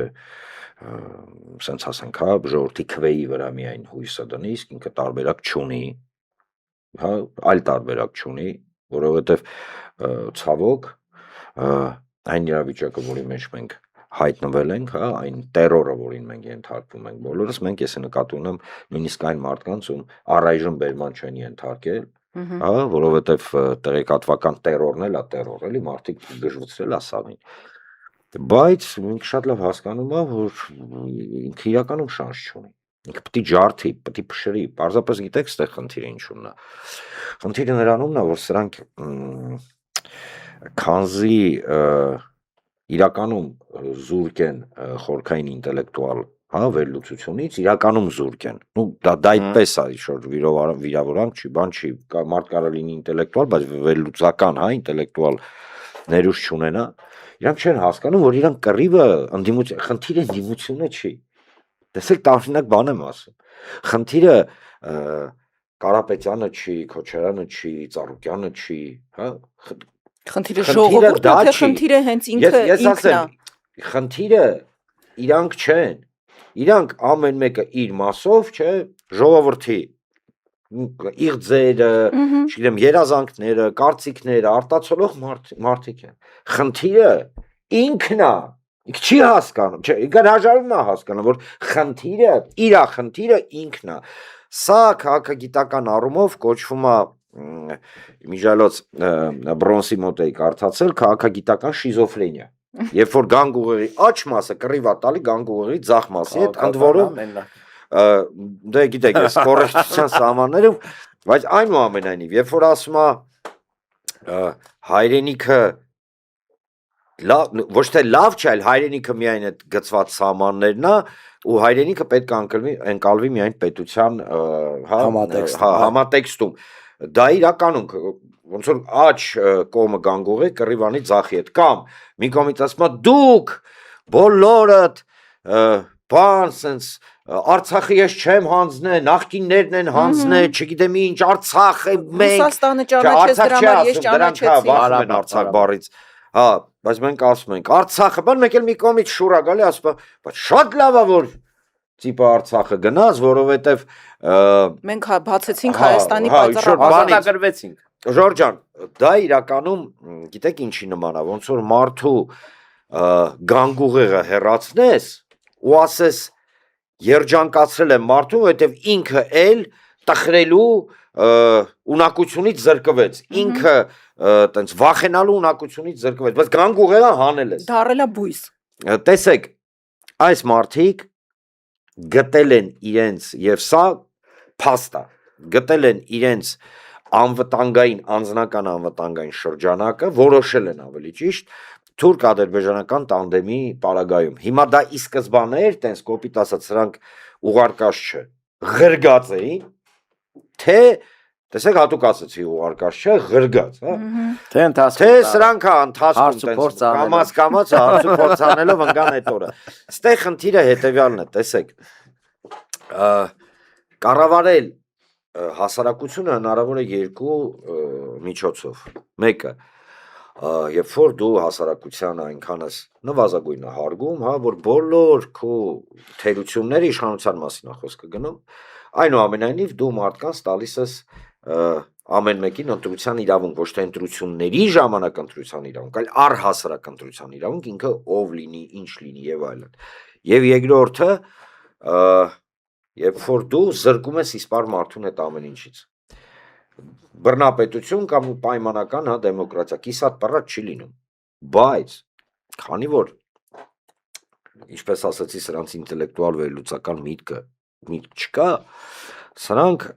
սենց ասենք, հա, ժողովրդի քվեի վրա միայն հույսը դնի, իսկ ինքը տարբերակ չունի, հա, այլ տարբերակ չունի, որովհետև ցավոք այն իրավիճակը, որի մեջ մենք հայտնվել ենք, հա, այն տերորը, որին մենք ենթարկվում ենք բոլորս, մենք ես նկատի ունեմ նույնիսկ այն մարդկանց, ում առայժմ բերման չեն ենթարկել, հա, որովհետև տեղեկատվական տերորն էլ է տերոր, էլի մարդիկ գժվցրել է սավին։ Բայց ինքը շատ լավ հասկանում է, որ ինքը իրականում շանս չունի։ Ինքը պետք է ջարդի, պետք է փշրի։ Պարզապես գիտեք, ստեղ խնդիրը ինչու՞մն է։ Խնդիրը նրանումն է, որ սրանք քանզի իրականում զուրկ են խորքային ինտելեկտուալ, հա, վերլուծությունից, իրականում զուրկ են։ Ну, դա այդպես է, շոր վիրավորանք չի, բան չի, մարդ կարող լինի ինտելեկտուալ, բայց վերլուծական, հա, ինտելեկտուալ ներուժ չունենա։ Իրանք չեն հասկանում, որ իրանք կռիվը ընդդիմություն, խնդիրը ընդդիմությունը չի։ Տեսեք, տարօրինակ բան եմ ասում։ Խնդիրը Կարապետյանը չի, Քոչարյանը չի, Ծառուկյանը չի, հա։ Խնդիրը ժողովուրդն է, թե խնդիրը հենց ինքը ինքն է։ Խնդիրը իրանք չեն։ Իրանք ամեն մեկը իր մասով, չէ, ժողովրդի իղձերը, չգիտեմ, երազանքները, կարծիքները արտացոլող մարդիկ են։ Խնդիրը ինքն է, ինքը չի հասկանում, չէ, ինքը հաջողվում է հասկանում, որ խնդիրը, իր խնդիրը ինքն է։ Սա քաղաքագիտական առումով կոչվում է Միջալոց Բրոնսի մոտ էի կարդացել քաղաքագիտական շիզոֆրենիա։ Երբ որ գանգ ուղեղի աջ մասը կռիվ է տալի գանգ ուղեղի ձախ մասի հետ, ընդ որում դե գիտեք, ես կոռեկտության սահմաններում, բայց այնուամենայնիվ, երբ որ ասում է հայրենիքը ոչ թե լավ չէ, այլ հայրենիքը միայն այդ գծված սահմաններն է, ու հայրենիքը պետք է ընկալվի միայն պետության համատեքստում։ Դա իրականում ոնց որ աջ կողմը գանգուղի կռիվանի ձախի հետ, կամ մի կողմից ասում է դուք բոլորդ բան սենց Արցախը ես չեմ հանձնել, նախկիններն են հանձնել, չգիտեմ ինչ, Արցախը մենք Ռուսաստանը ճանաչեց դրա համար, ես ճանաչեցի։ Արցախ բառից, հա, բայց մենք ասում ենք Արցախը, բան մեկ էլ մի կողմից շուրա գալի, ասում է, բայց շատ լավ է որ տիպը Արցախը գնաց, որովհետև մենք բացեցինք Հայաստանի պատճառաբանից։ Ժորժ ջան, դա իրականում գիտեք ինչի նման է, ոնց որ մարդու գանգուղեղը հեռացնես ու ասես երջանկացրել եմ մարդուն, որովհետև ինքը էլ տխրելու ունակությունից զրկվեց, ինքը տենց վախենալու ունակությունից զրկվեց, բայց գանգուղեղը հանել ես։ Դարել է բույս։ Տեսեք, այս մարդիկ գտել են իրենց, եւ սա փաստ է, գտել են իրենց անվտանգային, անձնական անվտանգային շրջանակը, որոշել են ավելի ճիշտ թուրք-ադրբեջանական տանդեմի պարագայում։ Հիմա դա ի սկզբանե էր, տենց կոպիտ ասած, սրանք ուղարկած չէ, ղրգած էին, թե, տեսեք հատուկ ասացի ուղարկած չէ, ղրգած, հա։ Թե սրանք ընթացքում կամաց հարցու փորձ անելով ընկան այդ օրը։ Ստեղ խնդիրը հետևյալն է, տեսեք, կառավարել հասարակությունը հնարավոր է երկու միջոցով։ Մեկը, երբ որ դու հասարակությանը այնքանս նվազագույնը հարգում, հա, որ բոլոր քո թերությունները իշխանության մասին է խոսքը գնում, այնուամենայնիվ դու մարդկանց տալիս ես ամեն մեկին ընտրության իրավունք, ոչ թե ընտրությունների ժամանակ ընտրության իրավունք, այլ առհասարակ ընտրության իրավունք, ինքը ով լինի, ինչ լինի եւ այլն։ Եվ երկրորդը, երբ որ դու զրկում ես իսպար մարդուն այդ ամեն ինչից։ Բռնապետություն կամ պայմանական, հա, դեմոկրատիա, կիսատ պռատ չի լինում, բայց քանի որ ինչպես ասացի, սրանց ինտելեկտուալ վերլուծական միտք չկա, սրանք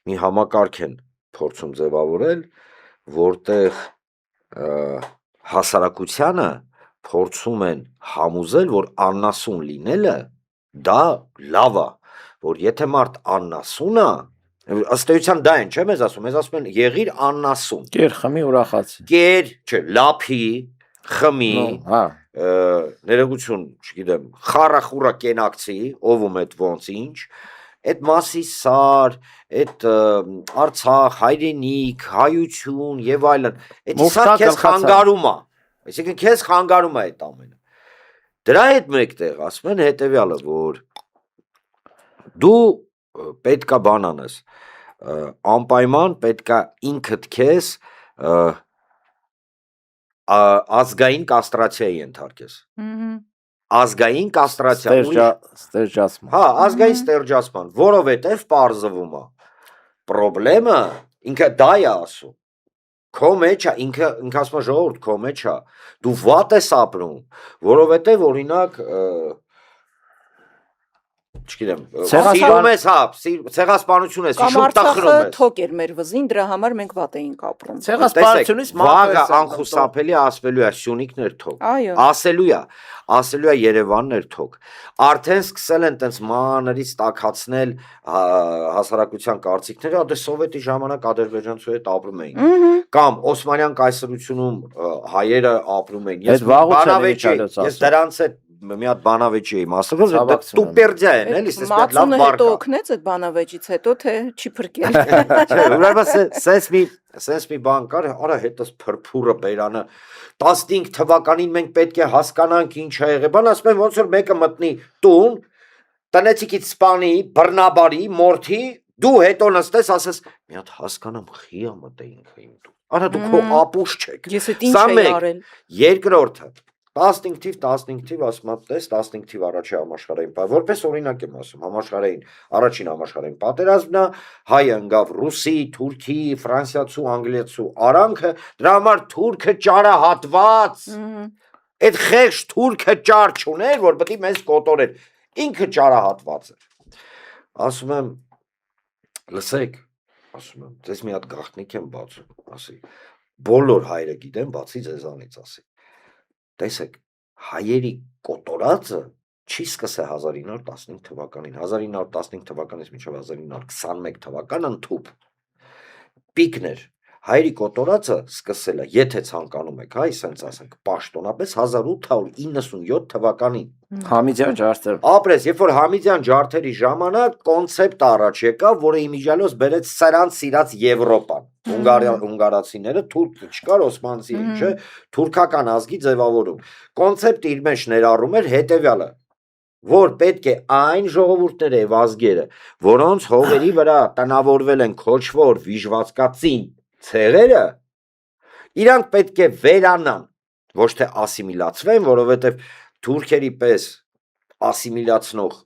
մի համակարգ են փորձում ձևավորել, որտեղ հասարակությանը փորձում են համոզել, որ աննասուն լինելը դա լավ է, որ եթե մարդ աննասուն է, ըստ էության դա են, չէ՞ մեզ ասում են եղիր աննասուն։ Կեր խմի ուրախացի։ Կեր, չէ, լափի, խմի, Հա։ ներողություն, չգիտեմ, խառախուռա կենակցի, ով այդ ոնց ինչ, այդ մասի սար, այդ Արցախ, հայրենիք, հայություն եւ այլն, այդ սա քեզ խանգարում է, այսինքն քեզ խանգարում է այդ ամենը։ Դրա հետ մեկտեղ ասում են հետեւյալը, որ դու պետքա բան անես, անպայման պետքա ինքդ քեզ ազգային կաստրացիայի ենթարկես։ Ազգային կաստրացիա, ստերջացման։ հա, ազգային ստերջացման, որովհետև պարզվում է, պրոբլեմը ինքը դա է ասում, քո մեջ է, ինքը ասում է ժողովուրդ, քո մեջ է, դու վատ ես ապրում, որովհետև օրինակ չգիտեմ, սիրում ես, հա, ցեղասպանություն ես, Կամ շուտ Արցախը տխրում ես։ թոք էր մեր վզին, դրա համար մենք վատ էինք ապրում։ Ցեղասպանությունից վաղը անխուսափելի ասվելու է Սյունիքն էր թոք։ Այո։ Ասելու է Երևանն էր թոք։ Արդեն սկսել են տենց մանրից տաքացնել հասարակության կարծիքները, դե սովետի ժամանակ ադրբեջանցու հետ ապրում էին։ Կամ Օսմանյան կայսրությունում հայերը ապրում էին։ Ես դրանց հետ մի հատ բանավեճի էի մասնակցել, դա տուպերձիա են, էլի, սես լավ Մածունը բառ հետո կա։ օգնեց այդ բանավեճից հետո, թե չի փրկել։ Ուրեմն սենց մի բան կար, արա հետս փրփուրը բերանը 15 թվականին մենք պետք է հասկանանք ինչ ա եղել, բան ասում են ոնց որ մեկը մտնի տուն, տնեցիկից սպանի, բռնաբարի, մորթի, դու հետո նստես ասես, մի հատ հասկանամ խի ա մտեինք իմ տուն։ Արա դու քո ապուշ չեք։ Ես այդ ինչ էի արել։ Երկրորդը 15 թիվ ասում եմ, տես 15 թիվ առաջի համաշխարհային, որպես օրինակ եմ ասում, առաջին համաշխարհային պատերազմն է, հայը ընկավ ռուսի, թուրքի, ֆրանսիացու, անգլիացու արանքը, դրա համար թուրքը ճարահատված, այդ խեղճ թուրքը ճար չուներ, որ պետք է մեզ կոտորեր, ինքը ճարահատված էր։ Ասում եմ, լսեք, ասում եմ, ձեզ մի հատ գաղտնիք եմ բացում, ասի, բոլոր հայերը գիտեն, բացի ձեզանից, ասի։ Տեսեք, հայերի կոտորածը չի սկսել 1915 թվականին, 1915 թվականից մինչև 1921 թվական ընդհուպ պիկն էր, հայերի կոտորածը սկսել է, եթե ցանկանում եք, հայ, սենց ասենք, պաշտոնապես 1897 թվականին։ Համիդյան ջարդեր։ Ապրես, երբ որ Համիդյան ջարդերի ժամանակ կոնցեպտ առաջ եկավ, որը իմիջիալոց բերեց սրանց սիրած Եվրոպան։ Հունգարացիները, թուրք չկար, օսմանցի էին, չէ, թուրքական ազգի ձևավորում։ Կոնցեպտը իր մեջ ներառում էր հետևյալը, որ պետք է այն ժողովուրդները եւ ազգերը, որոնց հողերի վրա տնավորվել են քոչվոր վիժվածքածին ցեղերը, իրանք պետք է վերանան, ոչ թե ասիմիլացվեն, որովհետեւ թուրքերի պես ասիմիլացնող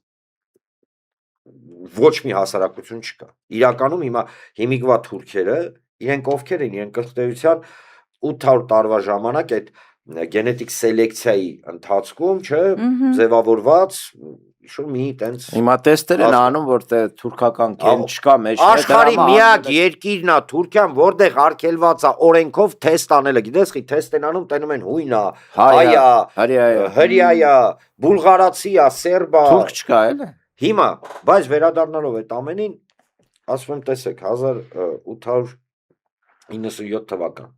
ոչ մի հասարակություն չկա։ Իրականում հիմա հիմիկվա թուրքերը, իրենք ովքեր են, իրենք ըստ 800 տարվա ժամանակ այդ գենետիկ սելեկցիայի ընթացքում, չէ, ձևավորված ինչ-որ մի տենց Հիմա տեստեր են անում, որտեղ թուրքական կեն չկա մեջ։ Աշխարհի միակ երկիրն է Թուրքիան, որտեղ արգելված է օրենքով թեստ անելը, գիտես, խի թեստ են անում, տենում են հույն է, հայ է, հրյա է, բուլղարացի է, սերբ է։ Թուրք չկա, էլի։ Հիմա, բայց վերադառնալով այդ ամենին, ասում եմ, տեսեք, 1897 թվական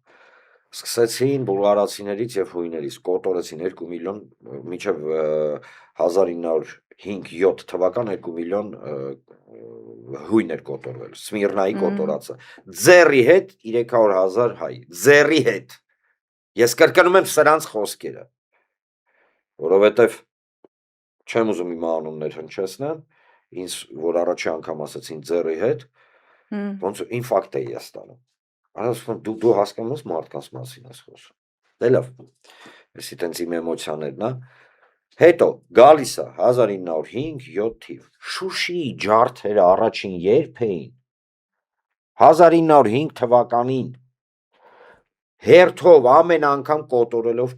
սկսեցին բուլղարացիներից եւ հույներից կոտորեցին 2 միլիոն մինչեւ 1905-7 թվական 2 միլիոն հույն էր կոտորվել, Սմիրնայի կոտորածը։ Ձեռի հետ 300,000 հայ, ձեռի հետ։ Ես կրկնում եմ սրանց խոսքերը, որովհետեւ չեմ ուզում իմ անուններ հնչեցնեմ, ինձ որ առաջի անգամ ասացին ձեռի հետ, ոնց ինֆարկտ էի ստանում։ Ասում դու հասկանում ես մարդկանց մասին ես խոսում։ Դե լավ։ Էսի տենց իմ էմոցիաներն, հա։ Հետո գալիս է 1905-7 թիվ։ Շուշիի ջարդերը առաջին երբ էին։ 1905 թվականին հերթով ամեն անգամ կոտորելով։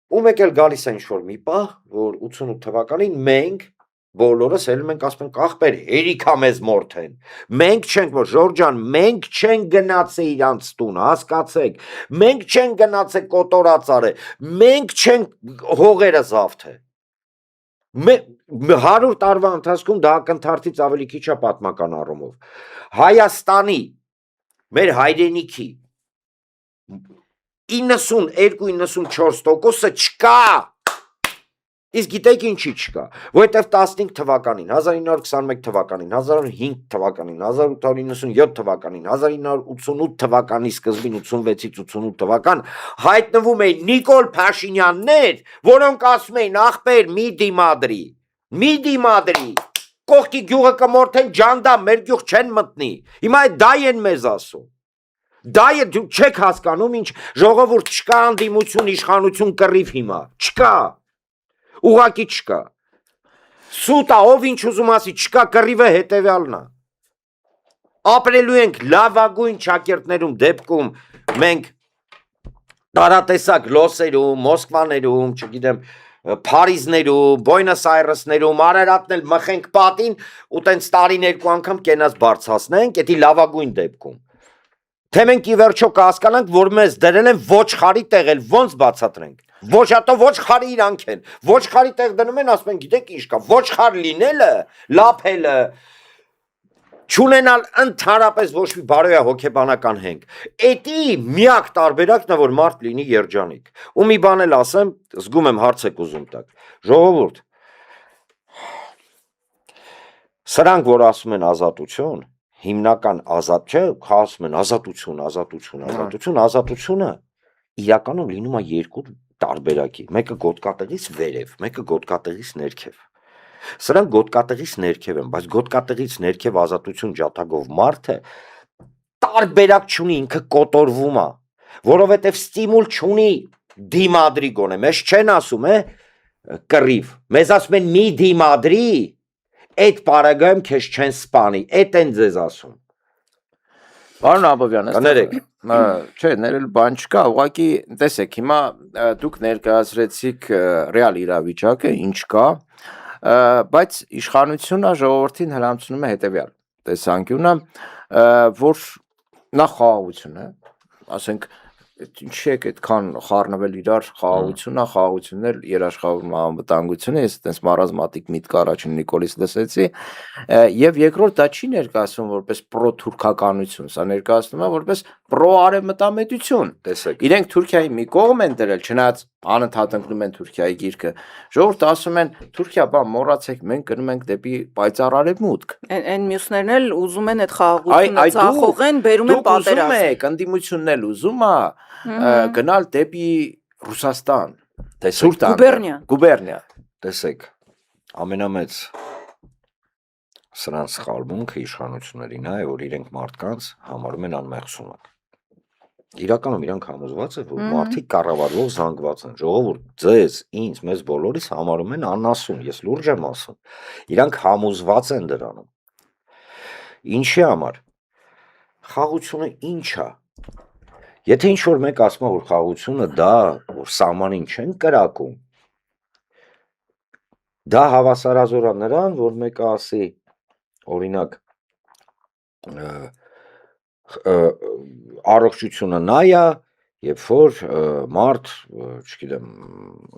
ու մեկ էլ գալիս է ինչ-որ մի պահ, որ 88 թվականին մենք բոլորս ելում ենք ասում ենք ախպեր հերիքա մեզ մորթեն, մենք չենք որ Ժորժան, մենք չենք գնացել իրանց տուն, հասկացեք, մենք չենք գնացել կոտորածարը, մենք չենք հողերը զավթել, 100 տարվա ընթացքում դա ակնթարթից ավելի քիչ է պատմական առումով, Հայաստանի, մեր հայրենիքի 92-94%-ը չկա, իսկ գիտեք ինչի չկա, որովհետև 15 թվականին, 1921 թվականին, 1905 թվականին, 1897 թվականին, 1988 թվականի սկզբին 86-ից 88 թվական հայտնվում էին Նիկոլ Փաշինյաններ, որոնք ասում էին ախպեր մի դիմադրի, կողքի գյուղը կմորթեն ջանդա, մեր գյուղ չեն մտնի, հիմա դա են մեզ ասում, դա է դու չեք հասկանում ինչ ժողովուրդ չկա անդիմություն, իշխանություն կռիվ հիմա, չկա, ուղղակի չկա, սուտա ով ինչ ուզում ասի, չկա կռիվը հետևյալն է, ապրելու ենք լավագույն ճակերտներում դեպքում մենք տարատեսակ լոսերում, Մոսկվաներում, չգիտեմ, Փարիզներում, Բոյնոս Այրեսներում, Արարատն էլ մխենք պատին ու տենց տարին երկու անգամ կենաց բարձրացնենք, էդի լավագույն դեպքում։ Թե մենք ի վերջո կհասկանանք, որ մեզ դրել են ոչխարի տեղել, ոնց բացատրենք։ Ոչ հատո ոչխարի իրանք են։ Ոչխարի տեղ դնում են, ասում են, գիտեք ինչ կա, ոչխար լինելը, լափելը, չունենալ ընդհանրապես ոչ մի բարոյա հոգեբանական հենք։ Էդի միակ տարբերակն է, որ մարդ լինի երջանիկ։ Ու մի բան էլ ասեմ, զգում եմ հարց եք ուզում տակ։ Ժողովուրդ, սրանք, որ ասում են ազատություն, հիմնական ազատ չէ, ասում են ազատությունը իրականում լինում է երկու տարբերակի, մեկը գոտկատեղից վերև, մեկը գոտկատեղից ներքև։ Սրանք գոտկատեղից ներքև են, բայց գոտկատեղից ներքև ազատություն ջատագով մարդը տարբերակ չունի, ինքը կոտորվում է, որովհետև ստիմուլ չունի դիմադրի գոնե, մեզ չեն ասում կռիվ, մեզ ասում են մի դիմադրի, այդ պարագայում քեզ չեն սպանի, այդ են ձեզ ասում։ Պարոն Աբովյան, Կներեք։ Չէ, ներել բան չկա, ուղղակի տեսեք, հիմա դուք ներկայացրեցիք ռեալ իրավիճակը, ինչ կա, բայց իշխանությունը ժողովրդին հրամցնում է հետևյալ տեսանկյունը, որ նախ խաղաղություն է, ասենք ինչի եք այդքան խառնվել իրար խաղաղությունն էլ երաշխավորում անվտանգությունը, ես այտենց մարազմատիկ միտք առաջին Նիկոլից լսեցի, եւ երկրորդ դա չի ներկայացվում որպես պրո-թուրքականություն, սա ներկայացնում է որպես պրո-արևմտամետություն, տեսեք, իրենք Թուրքիայի մի կողմ են դրել, չնայած անընդհատ ընկնում են Թուրքիայի գիրկը, ժողովուրդը ասում են Թուրքիա, բան մոռացեք, մենք գնում ենք դեպի պայծառ արևմուտք։ Այն մյուսներն էլ ուզում են այդ խաղաղությունը ցախողեն, բերում են պատերազմ։ Ուզում եք, ընդդիմությունն էլ ուզում է գնալ դեպի Ռուսաստան, գուբերնիա, տեսեք, ամենամեծ սրանց սխալմունքը իշխանություններին է, որ իրենք մարդկանց համարում են անմեղսունակ։ Իրականում իրանք համոզված են, որ մարդիկ կառավարվող զանգված են, ժողովուրդ, ձեզ, ինձ, մեզ բոլորիս համարում են անասուն, ես լուրջ եմ ասում, իրանք համոզված են դրանում։ Ինչի համար, խաղաղությունը ինչ է, եթե ինչ-որ մեկ ասում է, որ խաղաղությունը դա, որ սահմանին չեն կրակում, դա հավասարազոր է նրան, որ մեկը ասի, օրինակ, առողջությունը նա է, երբ որ մարդ, չգիտեմ,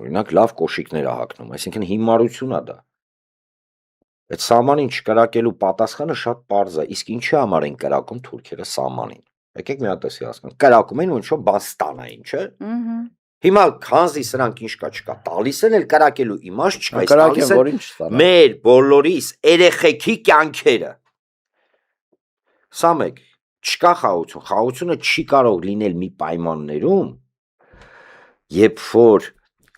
օրինակ լավ կոշիկներ է հագնում, այսինքն հիմարություն է դա։ Այդ սահմանին չկրակելու պատասխանը շատ պարզ է, իսկ ինչի համար են կրակում թուրքերը սահմանին։ Եկեք մի հատ էսի հասկանանք, կրակում են ու ինչ-որ բան ստանային, չէ՞։ Հիմա քանզի սրանք ինչ կա չկա, տալիս են էլ կրակելու իմաստ չկա, տալիս են մեր բոլորիս երեխեքի կյանքերը։ Սա մեկ, չկա խաղաղություն, խաղաղությունը չի կարող լինել մի պայմաններում, երբ որ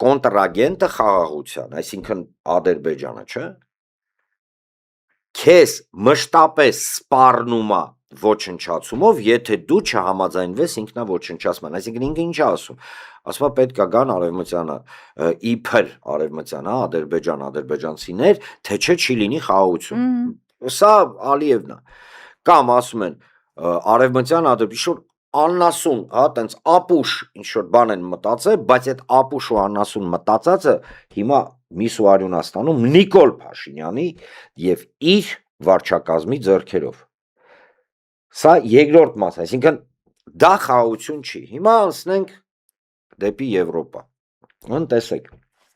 կոնտրագենտը խաղաղության, այսինքն Ադրբեջանը, չէ՞, քեզ մշտապես սպառնում է ոչնչացումով, եթե դու չհամաձայնվես ինքնաոչնչացման, այսինքն ինքը ինչ է ասում, ասում է պետք է գան արևմտյանը, իբր արևմտյանը, ադրբեջանցիներ, թե չէ չի լինի խաղաղություն։ Սա Ալիևն է։ Կամ ասում են արևմտյան աննասուն, հա, տենց ապուշ ինչ որ բան են մտածել, բայց այդ ապուշ ու աննասուն մտածածը հիմա Միսու Արյունաստանում Նիկոլ Փաշինյանի եւ իր վարչակազմի ձեռքերով։ Սա երկրորդ մասը, այսինքն դա խաղաղություն չի։ Հիմա անցնենք դեպի Եվրոպա։ Տեսեք,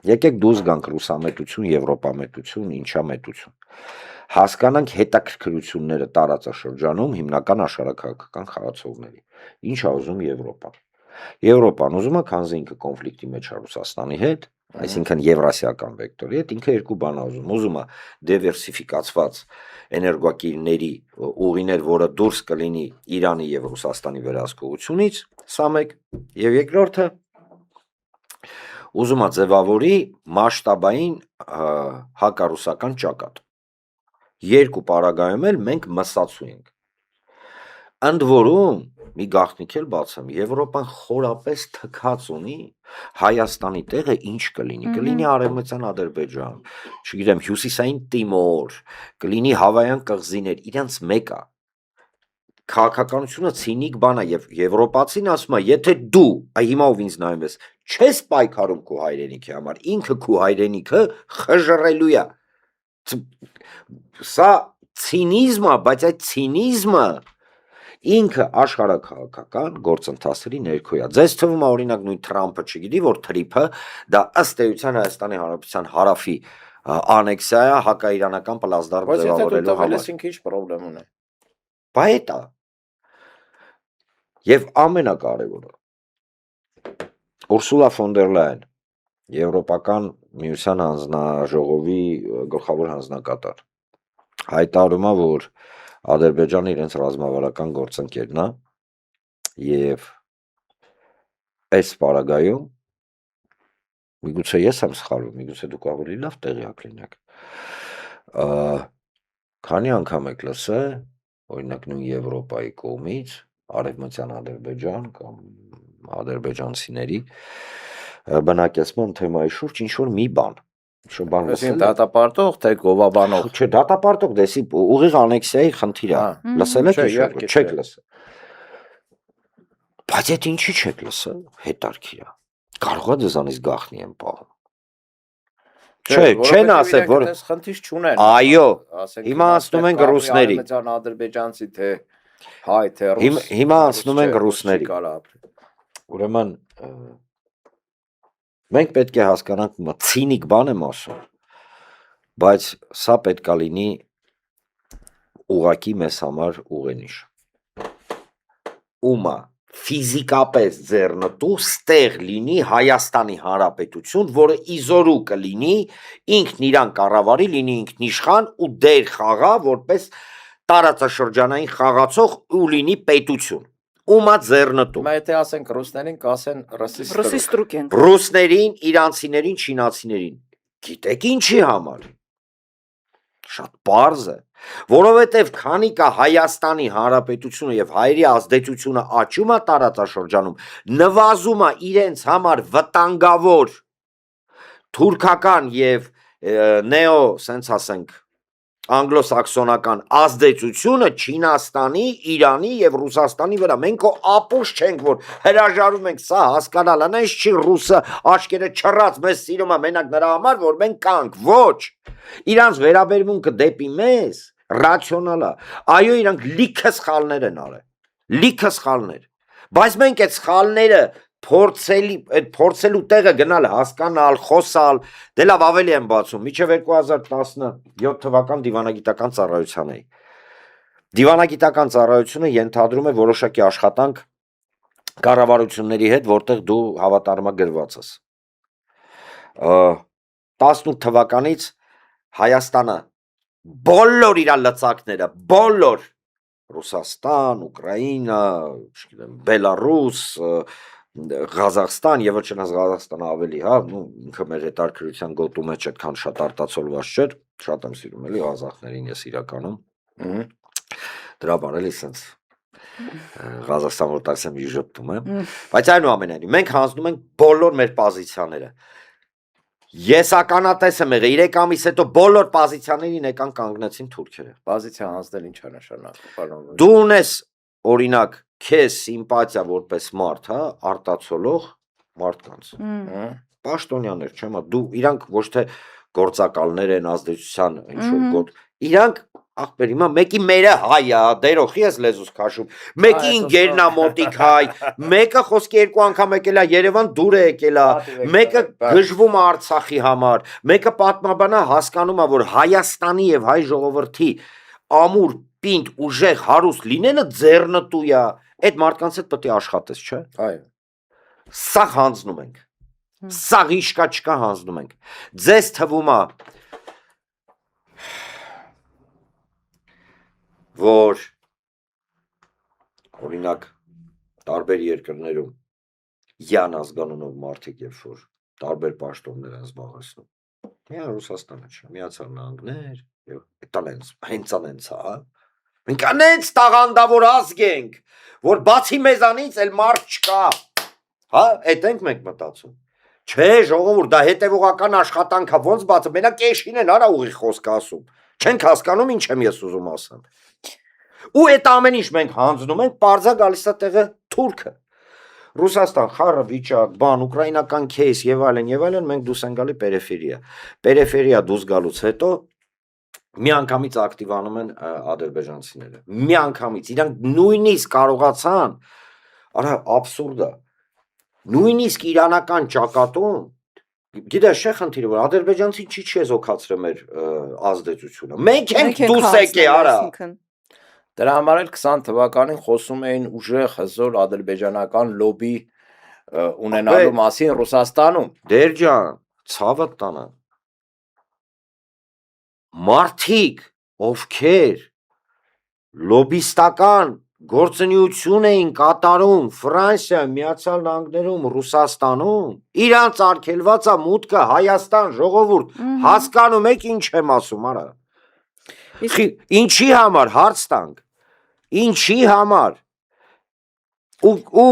եկեք դուրս գանք ռուսամետություն, եվրոպամետություն, ինչա մետություն։ Հասկանանք հետաքրքրությունները տարածաշրջանում հիմնական աշխարհաքաղաքական խաղացողների։ Ինչ է ուզում Եվրոպան։ Եվրոպան ուզում է, քանզի ինքը կոնֆլիկտի մեջ է Ռուսաստանի հետ, այսինքն եվրասիական վեկտորի հետ, ինքը երկու բան է ուզում է դիվերսիֆիկացված էներգոկիրների ուղիներ, որը դուրս կլինի Իրանի եւ Ռուսաստանի վերահսկողությունից, սա մեկ, եւ երկրորդը ուզում է ձևավորի մասշտաբային հակառուսական ճակատ։ Երկու պարագայում էլ մենք մսացու ենք։ Ընդ որում մի գաղտնիք էլ բացեմ, Եվրոպան խորապես թքած ունի Հայաստանի տեղը ինչ կլինի, կլինի Արևմտյան Ադրբեջան, չգիտեմ, Հյուսիսային Տիմոր, կլինի Հավայան կղզիներ, իրենց մեկը։ Քաղաքականությունը ցինիկ բան է եւ եվրոպացին ասում է, եթե դու, հիմա ով ինձ նայում ես, չես պայքարում քո հայրենիքի համար, ինքը քո հայրենիքը խժռելու է։ Սա ցինիզմ է, բայց այդ ցինիզմը ինքը աշխարհաքաղաքական գործընթացների ներքո է։ Ձեզ թվում է օրինակ նույն Թրամփը չգիտի, որ թրիփը դա ըստ էության Հայաստանի Հանրապետության հարավի անեքսիա է հակաիրանական պլազդարմ ձևավորելու համար։ Ինքը ինչ խնդրեմ ունի։ Բայց դա եւ ամենակարևորը Ուրսուլա ֆոն դեր Լայան, Եվրոպական միության հանձնաժողովի գլխավոր հանձնակատար, հայտարարում է, որ Ադրբեջանը իրենց ռազմավարական գործընկերն է եւ այս պարագայում միգուցե ես եմ սխալվում, միգուցե դուք ավելի լավ տեղյակ լինեք։ Քանի անգամ եք լսել, օրինակ նույն Եվրոպայի կողմից Արևմտյան Ադրբեջան կամ ադրբեջանցիների բնակեցման թեմայի շուրջ ինչ որ մի բան։ Ինչ-որ բան Այսինքն դատապարտող թե գովաբանող։ Չէ, դատապարտող դեսի ուղիղ անեքսիայի խնդիր է։ Լսել եք ինչ-որ, չեք լսել։ Բայց այդ ինչի չեք լսել, հետարքիր է։ Կարող է դեզանից գախնի եմ պահում։ Չէ, չեն ասել, որ խնդիր չունեն։ Այո, հիմա ասնում ենք ռուսների։ Ադրբեջանցի թե հայ թե ռուս։ Հիմա ասնում ենք ռուսների։ Ուրեմն մենք պետք է հասկանանք, ցինիկ բան եմ ասում, բայց սա պետք է լինի ուղակի մեզ համար ուղենիշ։ Ումա ֆիզիկապես ձեռնտու ստեղ լինի Հայաստանի Հանրապետություն, որը իզորու կլինի, ինքն իրան կառավարի, լինի ինքն իշխան ու դեր խաղա որպես տարածաշրջանային խաղացող ու լինի պետություն։ Ումա ձեռնտու։ Հիմա եթե ասենք ռուսներին, կասեն Ռուսիստրուկ են։ Ռուսներին, իրանցիներին, չինացիներին։ Գիտեք ինչի համար։ Շատ պարզ է, որովհետև քանի կա Հայաստանի Հանրապետությունը եւ հայերի ազդեցությունը աճում է տարածաշրջանում, նվազում է իրենց համար վտանգավոր թուրքական եւ նեո, սենց ասենք, անգլոսաքսոնական ազդեցությունը Չինաստանի, Իրանի եւ Ռուսաստանի վրա։ Մենք ապուշ չենք, որ հրաժարվում ենք, սա հասկանալ, այնպես չի ռուսը աչքերը չռած մեզ սիրում է մենակ նրա համար, որ մենք կանք, ոչ։ Իրանց վերաբերմունքը դեպի մեզ ռացիոնալ է։ Այո, իրանք լիքը սխալներ են արել։ Լիքը սխալներ։ Բայց մենք այդ սխալները փորձելու տեղը գնալ, հասկանալ, խոսալ, դե լավ ավելի եմ բացում, միջև 2017 թվական դիվանագիտական ծառայության էի։ Դիվանագիտական ծառայությունը ենթադրում է որոշակի աշխատանք կառավարությունների հետ, որտեղ դու հավատարմագրված ես։ 18 թվականից Հայաստանը բոլոր իր լծակները, բոլոր Ռուսաստան, Ուկրաինա, չգիտեմ, Բելարուս, Ղազախստան եւ ոչ չնայած Ղազախստանը ավելի, հա, ինքը մեր հետաքրքրության գոտու մեջ այդքան շատ արտացոլված չէր, շատ եմ սիրում էլի ղազախներին ես իրականում։ Դրա բան էլի sense Ղազախստան որտեղս եմ ժպտում եմ, բայց այնուամենայնիվ մենք հանձնում ենք բոլոր մեր պոզիցիաները։ Ես ականատես եմ եղել 3 ամիս հետո բոլոր պոզիցիաներին եկան կանգնեցին թուրքերը։ Պոզիցիա հանձնել ինչ է նշանակում։ Դու ունես օրինակ քեզ սիմպաթիա որպես մարդ, հա, արտացոլող մարդկանց։ Պաշտոնյաներ, չեմ, դու իրանք ոչ թե գործակալներ են ազդեցության ինչ որ գոտ, իրանք ախպեր, հիմա մեկի մերը հայ է, դերոխի ես լեզուս քաշում, մեկի ինգերն է մոտիկ հայ, մեկը խոսքի երկու անգամ եկել է Երևան դուր է եկել է, մեկը գժվում է Արցախի համար, մեկը պատմաբանա հասկանում է, որ Հայաստանի եւ հայ ժողովրդի ամուր, պինդ, ուժեղ, հարուստ լինելը ձեռնտու է, այդ մարդկանց հետ պետք է աշխատես, չէ՞։ Այո։ Սա հանձնում ենք։ Սա իշկա չկա հանձնում ենք։ Ձեզ թվում է որ օրինակ տարբեր երկրներում յան ազգանունով մարդիկ երբ որ տարբեր պաշտոններ են զբաղեցնում, դե Ռուսաստանը չէ, Միացյալ Նահանգներ, եւ հենց անենց, հա։ Մենք անենց տաղանդավոր ազգ ենք, որ բացի մեզանից էլ մարդ չկա։ Հա, այդ ենք մենք մտածում։ Չէ, ժողովուրդ, դա հետևողական աշխատանք է, ոնց բացը, մենակ կեշին են արա ուղի խոսք ասում։ Չենք հասկանում ինչ եմ ես ուզում ասեմ։ Ու այդ ամեն ինչ մենք հանձնում ենք, պարզա գալիս է տեղը թուրքը։ Ռուսաստան, խառը վիճակ, բան, ուկրաինական քեյս եւ այլն, մենք դուրս են գալի պերիֆերիա։ Պերիֆերիա դուրս գալուց հետո միանգամից ակտիվանում են ադրբեջանցիները։ Միանգամից իրանք նույնիսկ կարողացան, արա աբսուրդ է։ Նույնիսկ իրանական ճակատում, գիտես չէ խնդիրը, որ ադրբեջանցին չի չեզոքացրել մեր ազդեցությունը։ Մենք ենք դուրս եկե, արա։ Դրա համար էլ 20 թվականին խոսում էին ուժեղ հզոր ադրբեջանական լոբի ունենալու մասին Ռուսաստանում։ Դեր ջան, ցավը տանը։ Մարդիկ, ովքեր լոբիստական գործունեություն էին կատարում Ֆրանսիայում, Միացյալ Նահանգներում, Ռուսաստանում, իրանց արգելված է մուտքը Հայաստան, ժողովուրդ, հասկանում եք ինչ եմ ասում, արա։ Ինչի համար հարց տանք։ Ինչի համար։ Ու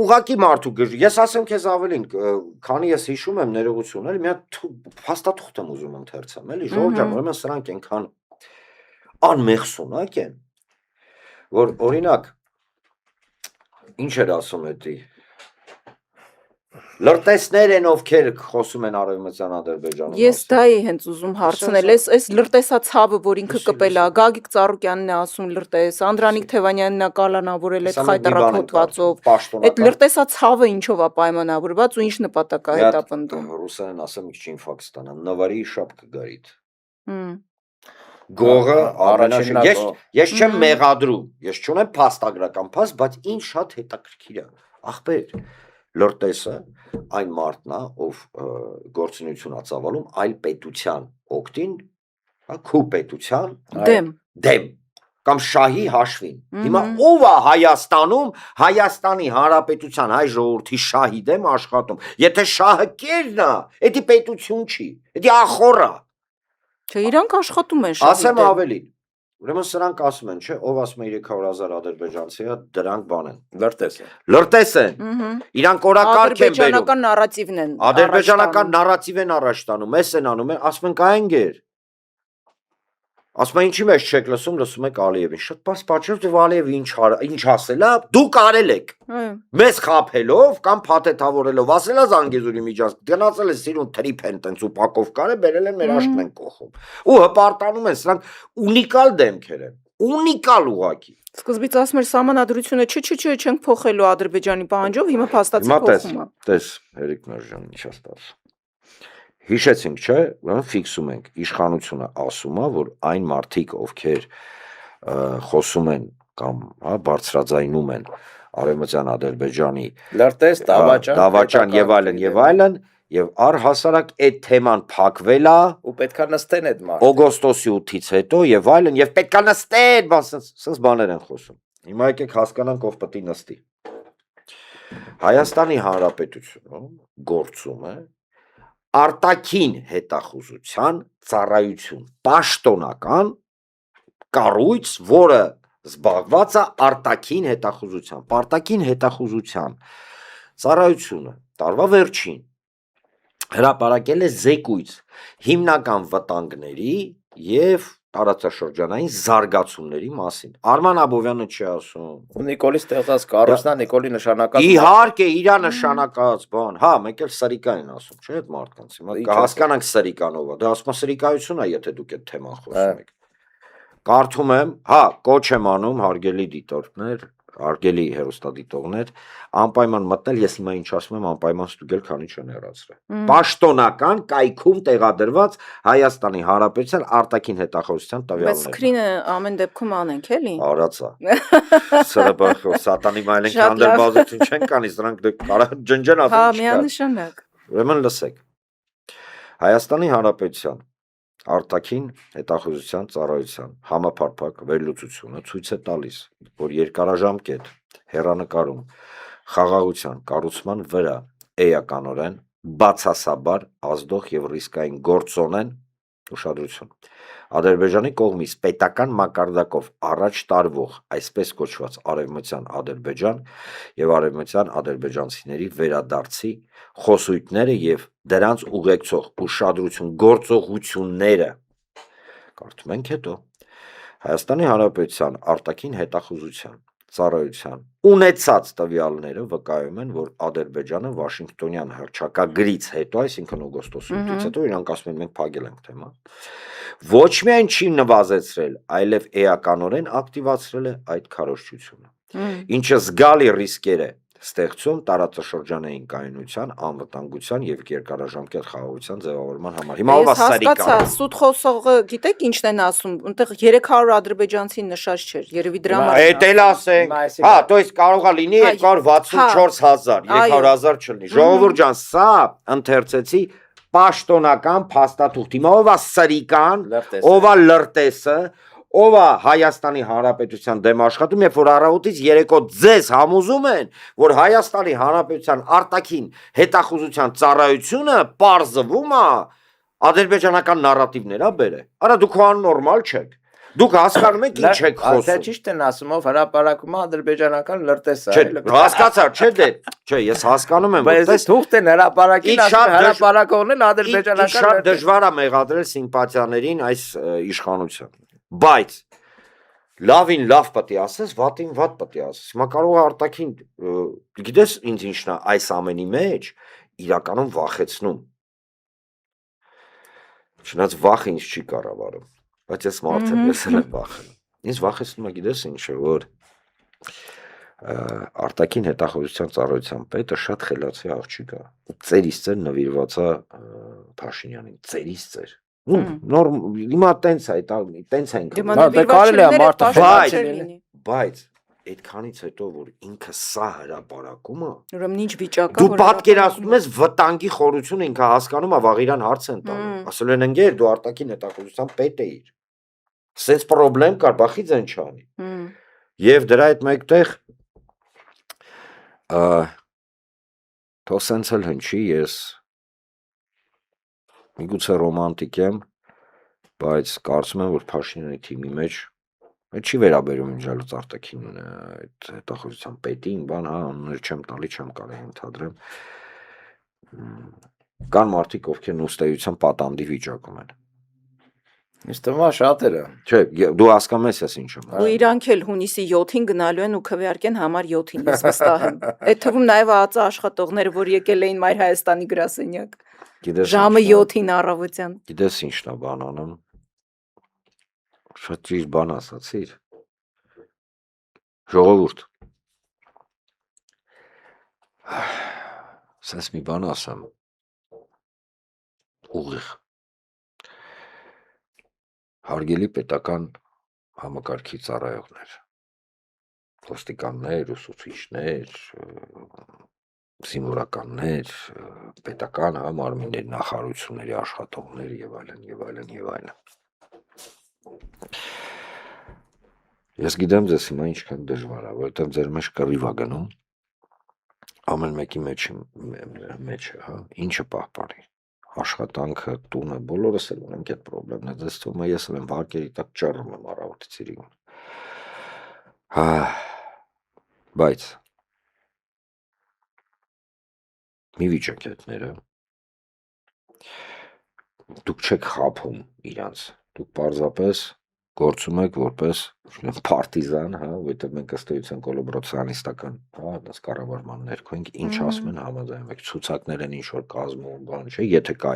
ուղակի մարդու գժ։ Ես ասեմ քեզ ավելին, քանի ես հիշում եմ ներողություն, էլի մի հատ փաստաթուղթ եմ ուզում ընթերցեմ, էլի Ժորժ ջան, ուրեմն սրանք այնքան անմեղսունակ են, որ օրինակ ինչ էր ասում էդի լրտեսներ են ովքեր խոսում են արևմտյան Ադրբեջանում։ Ես դա էի հենց ուզում հարցնել, այս լրտեսացավը, որ ինքը կպել է, Գագիկ Ծառուկյանն է ասում լրտես, Անդրանիկ Թևանյանն է կալանավորել այդ խայտարակոթվածով։ Այդ լրտեսացավը ինչով է պայմանավորված ու ինչ նպատակ է հետապնդում։ Ռուսերեն ասեմ ինչ ինֆակտ ստանա, նվարի շապ կգարիտ։ Գողը առաջին ես չեմ մեղադրում, ես չունեմ փաստագրական փաստ, բայց ինչ շատ հետաքրքիր է։ Ախպեր, լրտեսը այն մարդն է, ով գործունեություն է ծավալում այլ պետության օգտին, քու պետության դեմ կամ շահի հաշվին։ Հիմա ով է Հայաստանում Հայաստանի Հանրապետության հայ ժողովրդի շահի դեմ աշխատում։ Եթե շահը կերն է, դա պետություն չի, դա ախոր է։ Չէ, իրանք աշխատում են շահի դեմ։ Ասեմ ավելին։ Ուրեմն սրանք ասում են, չէ, ով ասում է 300,000 ադրբեջանցի է, դրանք բան են։ Լրտես են։ Իրանք օրակարգ են բերում։ Ադրբեջանական նարատիվն են։ Ադրբեջանական նարատիվ են առաջ տանում, էս են անում, ասում են կայենգեր։ Ասում են ինչի մեջ չեք լսում եք Ալիևին։ Շատ բաց պատճառ դու Ալիևը ինչ ասել է, դուք արել եք։ Մեզ խափելով կամ փաթեթավորելով, ասել է Զանգեզուրի միջանցք, գնացել է սիրուն թրիփ են տենց ու պակով կարե, բերել են մեր աշկն են կողում։ Ու հպարտանում են, սրանք ունիկալ դեմքեր են, ունիկալ ուղակի։ Սկզբից ասում էր սահմանադրությունը չենք փոխելու Ադրբեջանի պահանջով, հիմա փաստացի փոխում է։ Տես, Հերիկ Մերժան, ինչ ասած։ Հիշեցինք, չէ, ֆիքսում ենք, իշխանությունը ասում է, որ այն մարդիկ, ովքեր խոսում են կամ բարձրաձայնում են արևմտյան Ադրբեջանի լրտես, դավաճան եւ այլն, եւ առհասարակ այդ թեման փակվել է ու պետքա նստեն այդ մարդը օգոստոսի 8-ից հետո եւ այլն եւ պետքա նստեն, սենց բաներ են խոսում։ Հիմա եկեք հասկանանք ով պետք է նստի։ Հայաստանի Հանրապետությունը գործում է արտաքին հետախուզության ծառայություն, պաշտոնական կառույց, որը զբաղված է արտաքին հետախուզությամբ, արտաքին հետախուզության ծառայությունը տարվա վերջին հրապարակել է զեկույց հիմնական վտանգների եւ տարածաշրջանային զարգացումների մասին։ Արման Աբովյանը չի ասում։ Ու Նիկոլի ստեղծած կառույցն է, Նիկոլի նշանակած Իհարկե, իր նշանակած բան, հա, մեկ էլ սրիկա են ասում, չէ՞ այդ մարդկանց։ Հիմա կհասկանանք սրիկանով, դա ասում է սրիկայություն է, եթե դուք այդ թեման խոսում եք։ Կարդում եմ, հա, կոչ եմ անում հարգելի դիտորդներ, հարգելի հեռուստադիտողներ, անպայման մտնել, ես հիմա ինչ ասում եմ, անպայման ստուգել, քանի չեն հեռացրել։ Պաշտոնական կայքում տեղադրված Հայաստանի Հանրապետության արտաքին հետախուզության Բայց տվյալներ։ սկրինը ամեն դեպքում անենք, էլի։ Արածա։ Սրբախ սատանի մայլեն կանդրբազություն չեն կանից, դրանք կարա ջնջեն Հա, ասեն չկա։ միանշանակ։ Ուրեմն լսեք։ Հայաստանի Հանրապետության արտաքին հետախուզության ծառայության համապարփակ վերլուծությունը ցույց է տալիս, որ երկարաժամկետ հեռանկարում խաղաղության կառուցման վրա էականորեն բացասաբար ազդող եւ ռիսկային գործոն են ուշադրություն։ Ադրբեջանի կողմից պետական մակարդակով առաջ տարվող այսպես կոչված արևմտյան Ադրբեջան եւ արևմտյան ադրբեջանցիների վերադարձի խոսույթները եւ դրանց ուղեկցող ուշադրություն գործողությունները կարդում ենք հետո Հայաստանի Հանրապետության արտաքին հետախուզության ծառայության ունեցած տվյալները վկայում են, որ Ադրբեջանը Վաշինգտոնյան հռչակագրից հետո, այսինքն օգոստոսից հետո իրանք ասում են մենք փակել ենք թեման, ոչ միայն չի նվազեցրել, այլև էականորեն ակտիվացրել է այդ քարոզչությունը, ինչը զգալի ռիսկեր է ստեղծում տարածաշրջանային կայունության, անվտանգության եւ երկարաժամկետ խաղաղության ձևավորման համար։ Հիմա ով է սարիկա։ Հասկացա, սուտ խոսողը գիտեք ինչն են ասում, այնտեղ 300 ադրբեջանցին նշած չէր, երևի դրա Էդ էլ ասենք, հա, то есть կարող է լինի 264,000, 300,000 չլինի։ Ժողովուրդ ջան, սա ընթերցեցի պաշտոնական փաստաթուղթ։ Հիմա ով է սրիկան, ով է լրտեսը, ով է Հայաստանի Հանրապետության դեմ աշխատում, երբ որ առավոտից երեկո ձեզ համոզում են, որ Հայաստանի Հանրապետության արտաքին հետախուզության ծառայությունը պարզվում է ադրբեջանական նարատիվներ է բերել։ Արա դուք աննորմալ չեք։ Դուք հասկանում եք ինչ եք խոսում։ Ճիշտ են ասում, ով հրապարակում է ադրբեջանական լրտես է։ Չէ, հասկացա, չէ դե։ Չէ, ես հասկանում եմ, Բայց թուղթ են հրապարակին, հրապարակողն են ադրբեջանական շատ դժվար է մեղադրել սիմպաթիաներին այս իշխանության։ Բայց լավին լավ պետք է ասես, վատին վատ պետք է ասես։ Հիմա կարող է արտաքին, գիտես ինձ ինչն է այս ամենի մեջ իրականում վախեցնում։ Չնայած վախը ինձ չի կառավարում, բայց ես մարդ եմ, ես էլ եմ վախենում։ Ինձ վախեցնում է, գիտես ինչը, որ արտաքին հետախուզության ծառայության պետը շատ խելացի աղջիկ է։ Ծերից ծեր նվիրված է Փաշինյանին, ծերից ծեր։ Նոր հիմա տենց է, տենց ենք։ Բայց այդքանից հետո որ ինքը սա հրապարակում է, ուրեմն ինչ վիճակա, դու պատկերացնում ես վտանգի խորությունը ինքը հասկանում է, վաղ իրան հարց են տալու։ Ասել են ընկեր, դու արտաքին հետախուզության պետ էիր։ Սենց պրոբլեմ կար, բախի ձեն չանի։ Եվ դրա հետ մեկտեղ թող սենց էլ հնչի, ես միգուցե ռոմանտիկ եմ, բայց կարծում եմ, որ Փաշինյանի թիմի մեջ չի վերաբերում ինժալուց արտաքին այդ հետախուզության պետին, բան, հա, անուններ չեմ տալի, չեմ կարելի ընդհանրեմ։ Կան մարդիկ, ովքեր նուստեյության պատանդի վիճակում են։ Ինձ թվում է շատերը։ Չէ, դու հասկանում ես ես ինչ եմ։ Ու իրանք էլ հունիսի 7-ին գնալու են ու քվեարկեն համար 7-ին, ես վստահ եմ։ Այդ թվում նաև ԱԱԾ աշխատողները, որ եկել էին Մայր Հայաստանի գրասենյակ։ Ժամը 7-ին առավոտյան։ Գիտես ինչն է բան անում։ Շատ ճիշտ բան ասացիր։ Ժողովուրդ։ Սենց մի բան ասեմ։ Ուղիղ։ Հարգելի պետական համակարգի ծառայողներ, ոստիկաններ, ուսուցիչներ, զինվորականներ, պետական համարմինների նախարարությունների աշխատողներ եւ այլն եւ այլն եւ այլն։ Ես գիտեմ ձեզ հիմա ինչքան դժվար է, որովհետեւ ձեր մեջ կռիվ է գնում ամեն մեկի մեջ, հա, ինչը պահպանի։ Աշխատանքը, տունը, բոլորս էլ ունենք այդ պրոբլեմն է, դες թվում է ես էլ եմ վարկերի տակ ճռռում եմ առավոտից իրիկուն։ Բայց մի վիճակետները դուք չեք խափում իրանց, դուք պարզապես գործում եք որպես պարտիզան, հա, որտեղ մենք ըստ էության կոլաբորացիոնիստական, հա, դաս կառավարման ներքո ենք, ինչ ասում են համաձայնվեք, ցուցակներ են ինչ որ կազմում, բան չէ, եթե կա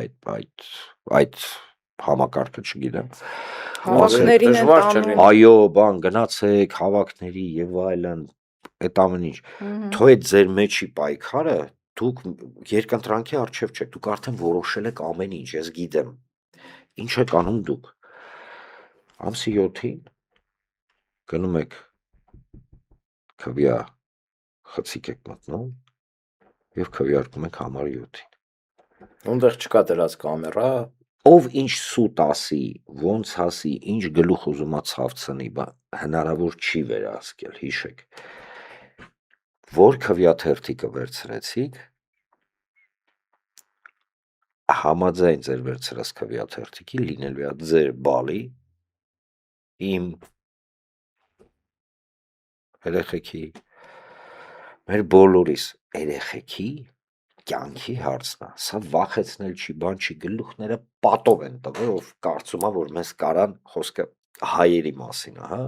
այդ համակարգը չգիտեմ։ Հավաքներին են տանում։ Այո, բան, գնացեք հավաքների եւ այլն, այդ ամեն ինչ։ Թող այդ ձեր մեջի պայքարը դուք երկընտրանքի առջև չեք, դուք արդեն որոշել եք ամեն ինչ, ես գիտեմ։ Ինչ եք անում դուք։ Ամսի 7-ին գնում եք քվյա խցիկ եք մտնում եւ քվյարկում եք համար 7-ին։ Ունդեղ չկա դրած կամերա, Ով ինչ սուտ ասի, ոնց ասի, ինչ գլուխ ուզում է ցավցնի, հնարավոր չի վերահսկել, հիշեք։ Որ քվյաթերթիկը վերցրեցիք, համաձայն ձեր վերցրած քվյաթերթիկի լինելու է ձեր բալի, իմ երեխեքի, մեր բոլորիս երեխեքի կյանքի հարցն է, սա վախեցնել չի, բան չի, գլուխները պատով են տվել, ով կարծում է, որ մեզ կարան խոսքը հայերի մասին է, հա,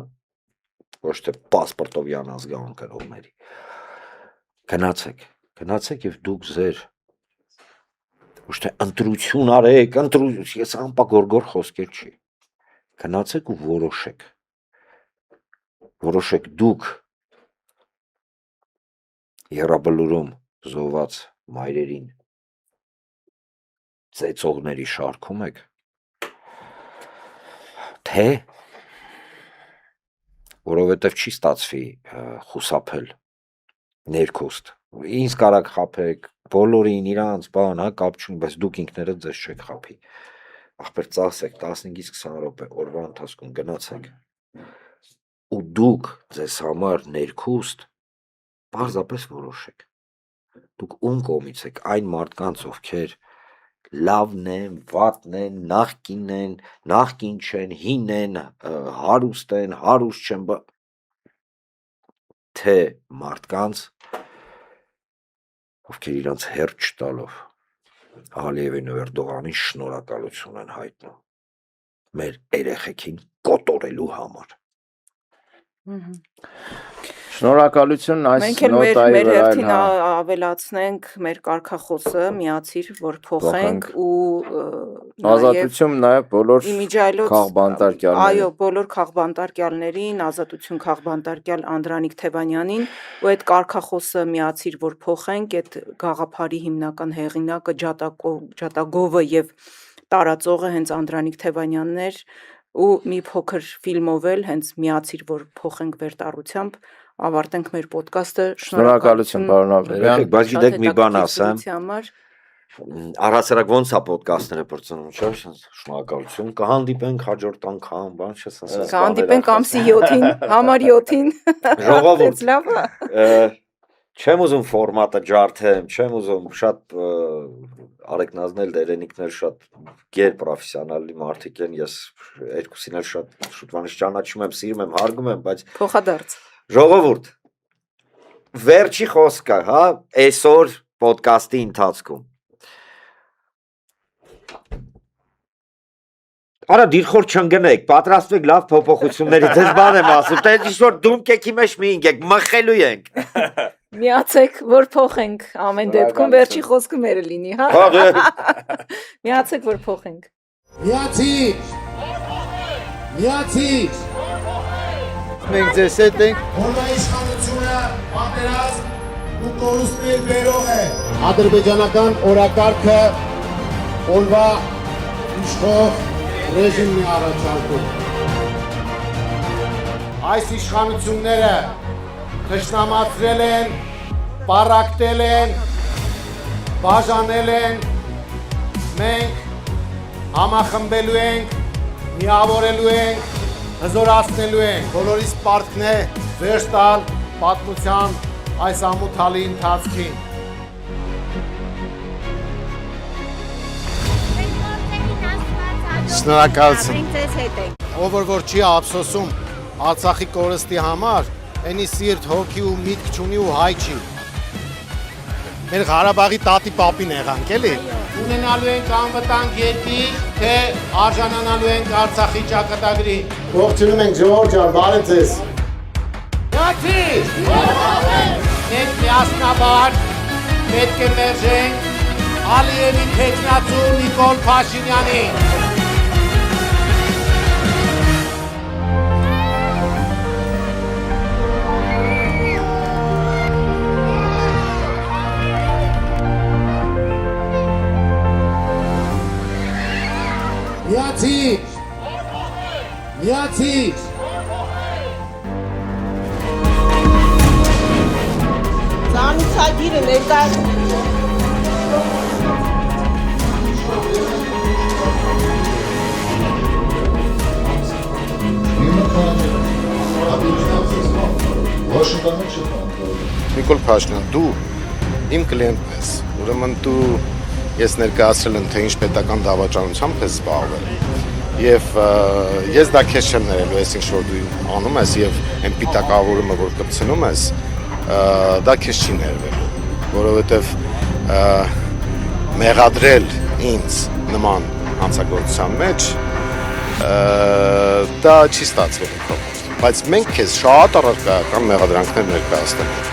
ոչ թե պասպորտովյան ազգանուն կրողների։ Գնացեք եւ դուք ձեր ոչ թե ընտրություն արեք, ես անպագորգոր խոսքեր չի։ Գնացեք ու որոշեք դուք Եռաբլուրում զոհված մայրերին ծեծողների շարքում եք, թե որովհետև չի ստացվի խուսափել ներքուստ, ինձ կարակ խափեք, բոլորին իրանց բան, հա, կապ չունի, բայց դուք ինքներդ ձեզ չեք խափի, ախպեր ծախսեք 15-ից 20 րոպե օրվա ընթացքում գնացեք ու դուք ձեզ համար ներքուստ պարզապես որոշեք, դուք ում կողմից եք, այն մարդկանց, ովքեր լավն են, վատն են, նախկին չեն, հին են, հարուստ են, հարուստ չեն, թե մարդկանց, ովքեր իրանց հերթ չտալով Ալիևին ու Էրդողանին շնորհակալություն են հայտնում մեր երեխեքին կոտորելու համար։ Շնորհակալություն այս Մենք էլ նոտայի մեր վրա հերթին ավելացնենք մեր կարգախոսը, միացիր, որ փոխենք ու ազատություն նաև բոլոր իմիջիայլոց քաղբանտարկյալներին։ Այո, բոլոր քաղբանտարկյալներին, ազատություն քաղբանտարկյալ Անդրանիկ Թևանյանին ու այդ կարգախոսը միացիր, որ փոխենք, այդ գաղափարի հիմնական հեղինակը ջատագովը եւ տարածողը հենց Անդրանիկ Թևանյանն էր ու մի փոքր ֆիլմով էլ հենց միացիր, որ փոխենք վերտառությամբ ավարտենք մեր ոդկասթը։ Շնորհակալություն, պարոն Աբրահյան։ Բայց գիտեք մի բան ասեմ, առհասարակ ոնց է ոդկասթները բրծնում, չէ՞, շնորհակալություն, կհանդիպենք հաջորդ անգամ, բան չես ասած։ Կհանդիպենք ամսի 7-ին, համար 7-ին։ Ժողովուրդ, լավ է։ Չեմ ուզում ֆորմատը ջարդեմ, չեմ ուզում շատ արեկնազնել դերենիկներ շատ գեր պրոֆեսիոնալի մարդիկ են, ես երկուսին էլ շատ շուտվանից ճանաչում եմ, սիրում եմ, հարգում եմ, բայց Փոխադարձ։ Ժողովուրդ, վերջի խոսքը, հա, այսօր ոդկասթի ընթացքում։ Արա դիրխոր չընկնեք, պատրաստվեք լավ փոփոխությունների, դες բան եմ ասում, թե ինչ-որ դումկեքի մեջ մի ինգեք, մխելու ենք։ Միացեք, որ փոխենք, ամեն դեպքում վերջի խոսքը մերը լինի, հա։ Միացեք, որ փոխենք։ Միացիր։ Մենք ձեզ հետ ենք։ Որվա իշխանությունը պատերազմ ու կորուստներ բերող է։ Ադրբեջանական օրակարգը օրվա իշխող ռեժիմն է առաջարկում։ Այս իշխանությունները թշնամացրել են, պառակտել են, բաժանել են, մենք համախմբելու ենք, միավորելու ենք, հզորացնելու ենք, բոլորիս պարտքն է վերջ տալ պատմության այս ամոթալի ընթացքին։ Շնորհակալություն։ Մենք ձեզ հետ ենք։ Ով որ չի ափսոսում Արցախի կորստի համար, այնի սիրտ, հոգի ու միտք չունի ու հայ չի։ Մեր Ղարաբաղի տատի պապին եղանք, էլի։ Ունենալու ենք անվտանգ երկիր, թե արժանանալու ենք Արցախի ճակատագրի։ Ողջունում ենք Ժողովուրդ ջան, բարև ձեզ։ Յացի։ Մենք միասնաբար պետք է մերժենք Ալիևի թեկնածու Նիկոլ Փաշինյանին։ Միացիր։ Միացիր։ Ծանուցագիրը ներկայացնում Նիկոլ Փաշինյան, դու իմ կլիենտն ես, ուրեմն դու ես ներկայացրել եմ, թե ինչ պետական դավաճանությամբ ես զբաղվել և ես դա քեզ չեմ ներելու, ես ինչ որ դու անում ես և այն պիտակավորումը, որ կպցնում ես, դա քեզ չի ներվելու, որովհետև մեղադրել ինձ նման հանցագործության մեջ, դա չի ստացվել, բայց մենք քեզ շատ առարկայական մեղադրանքներ ներկայացնենք։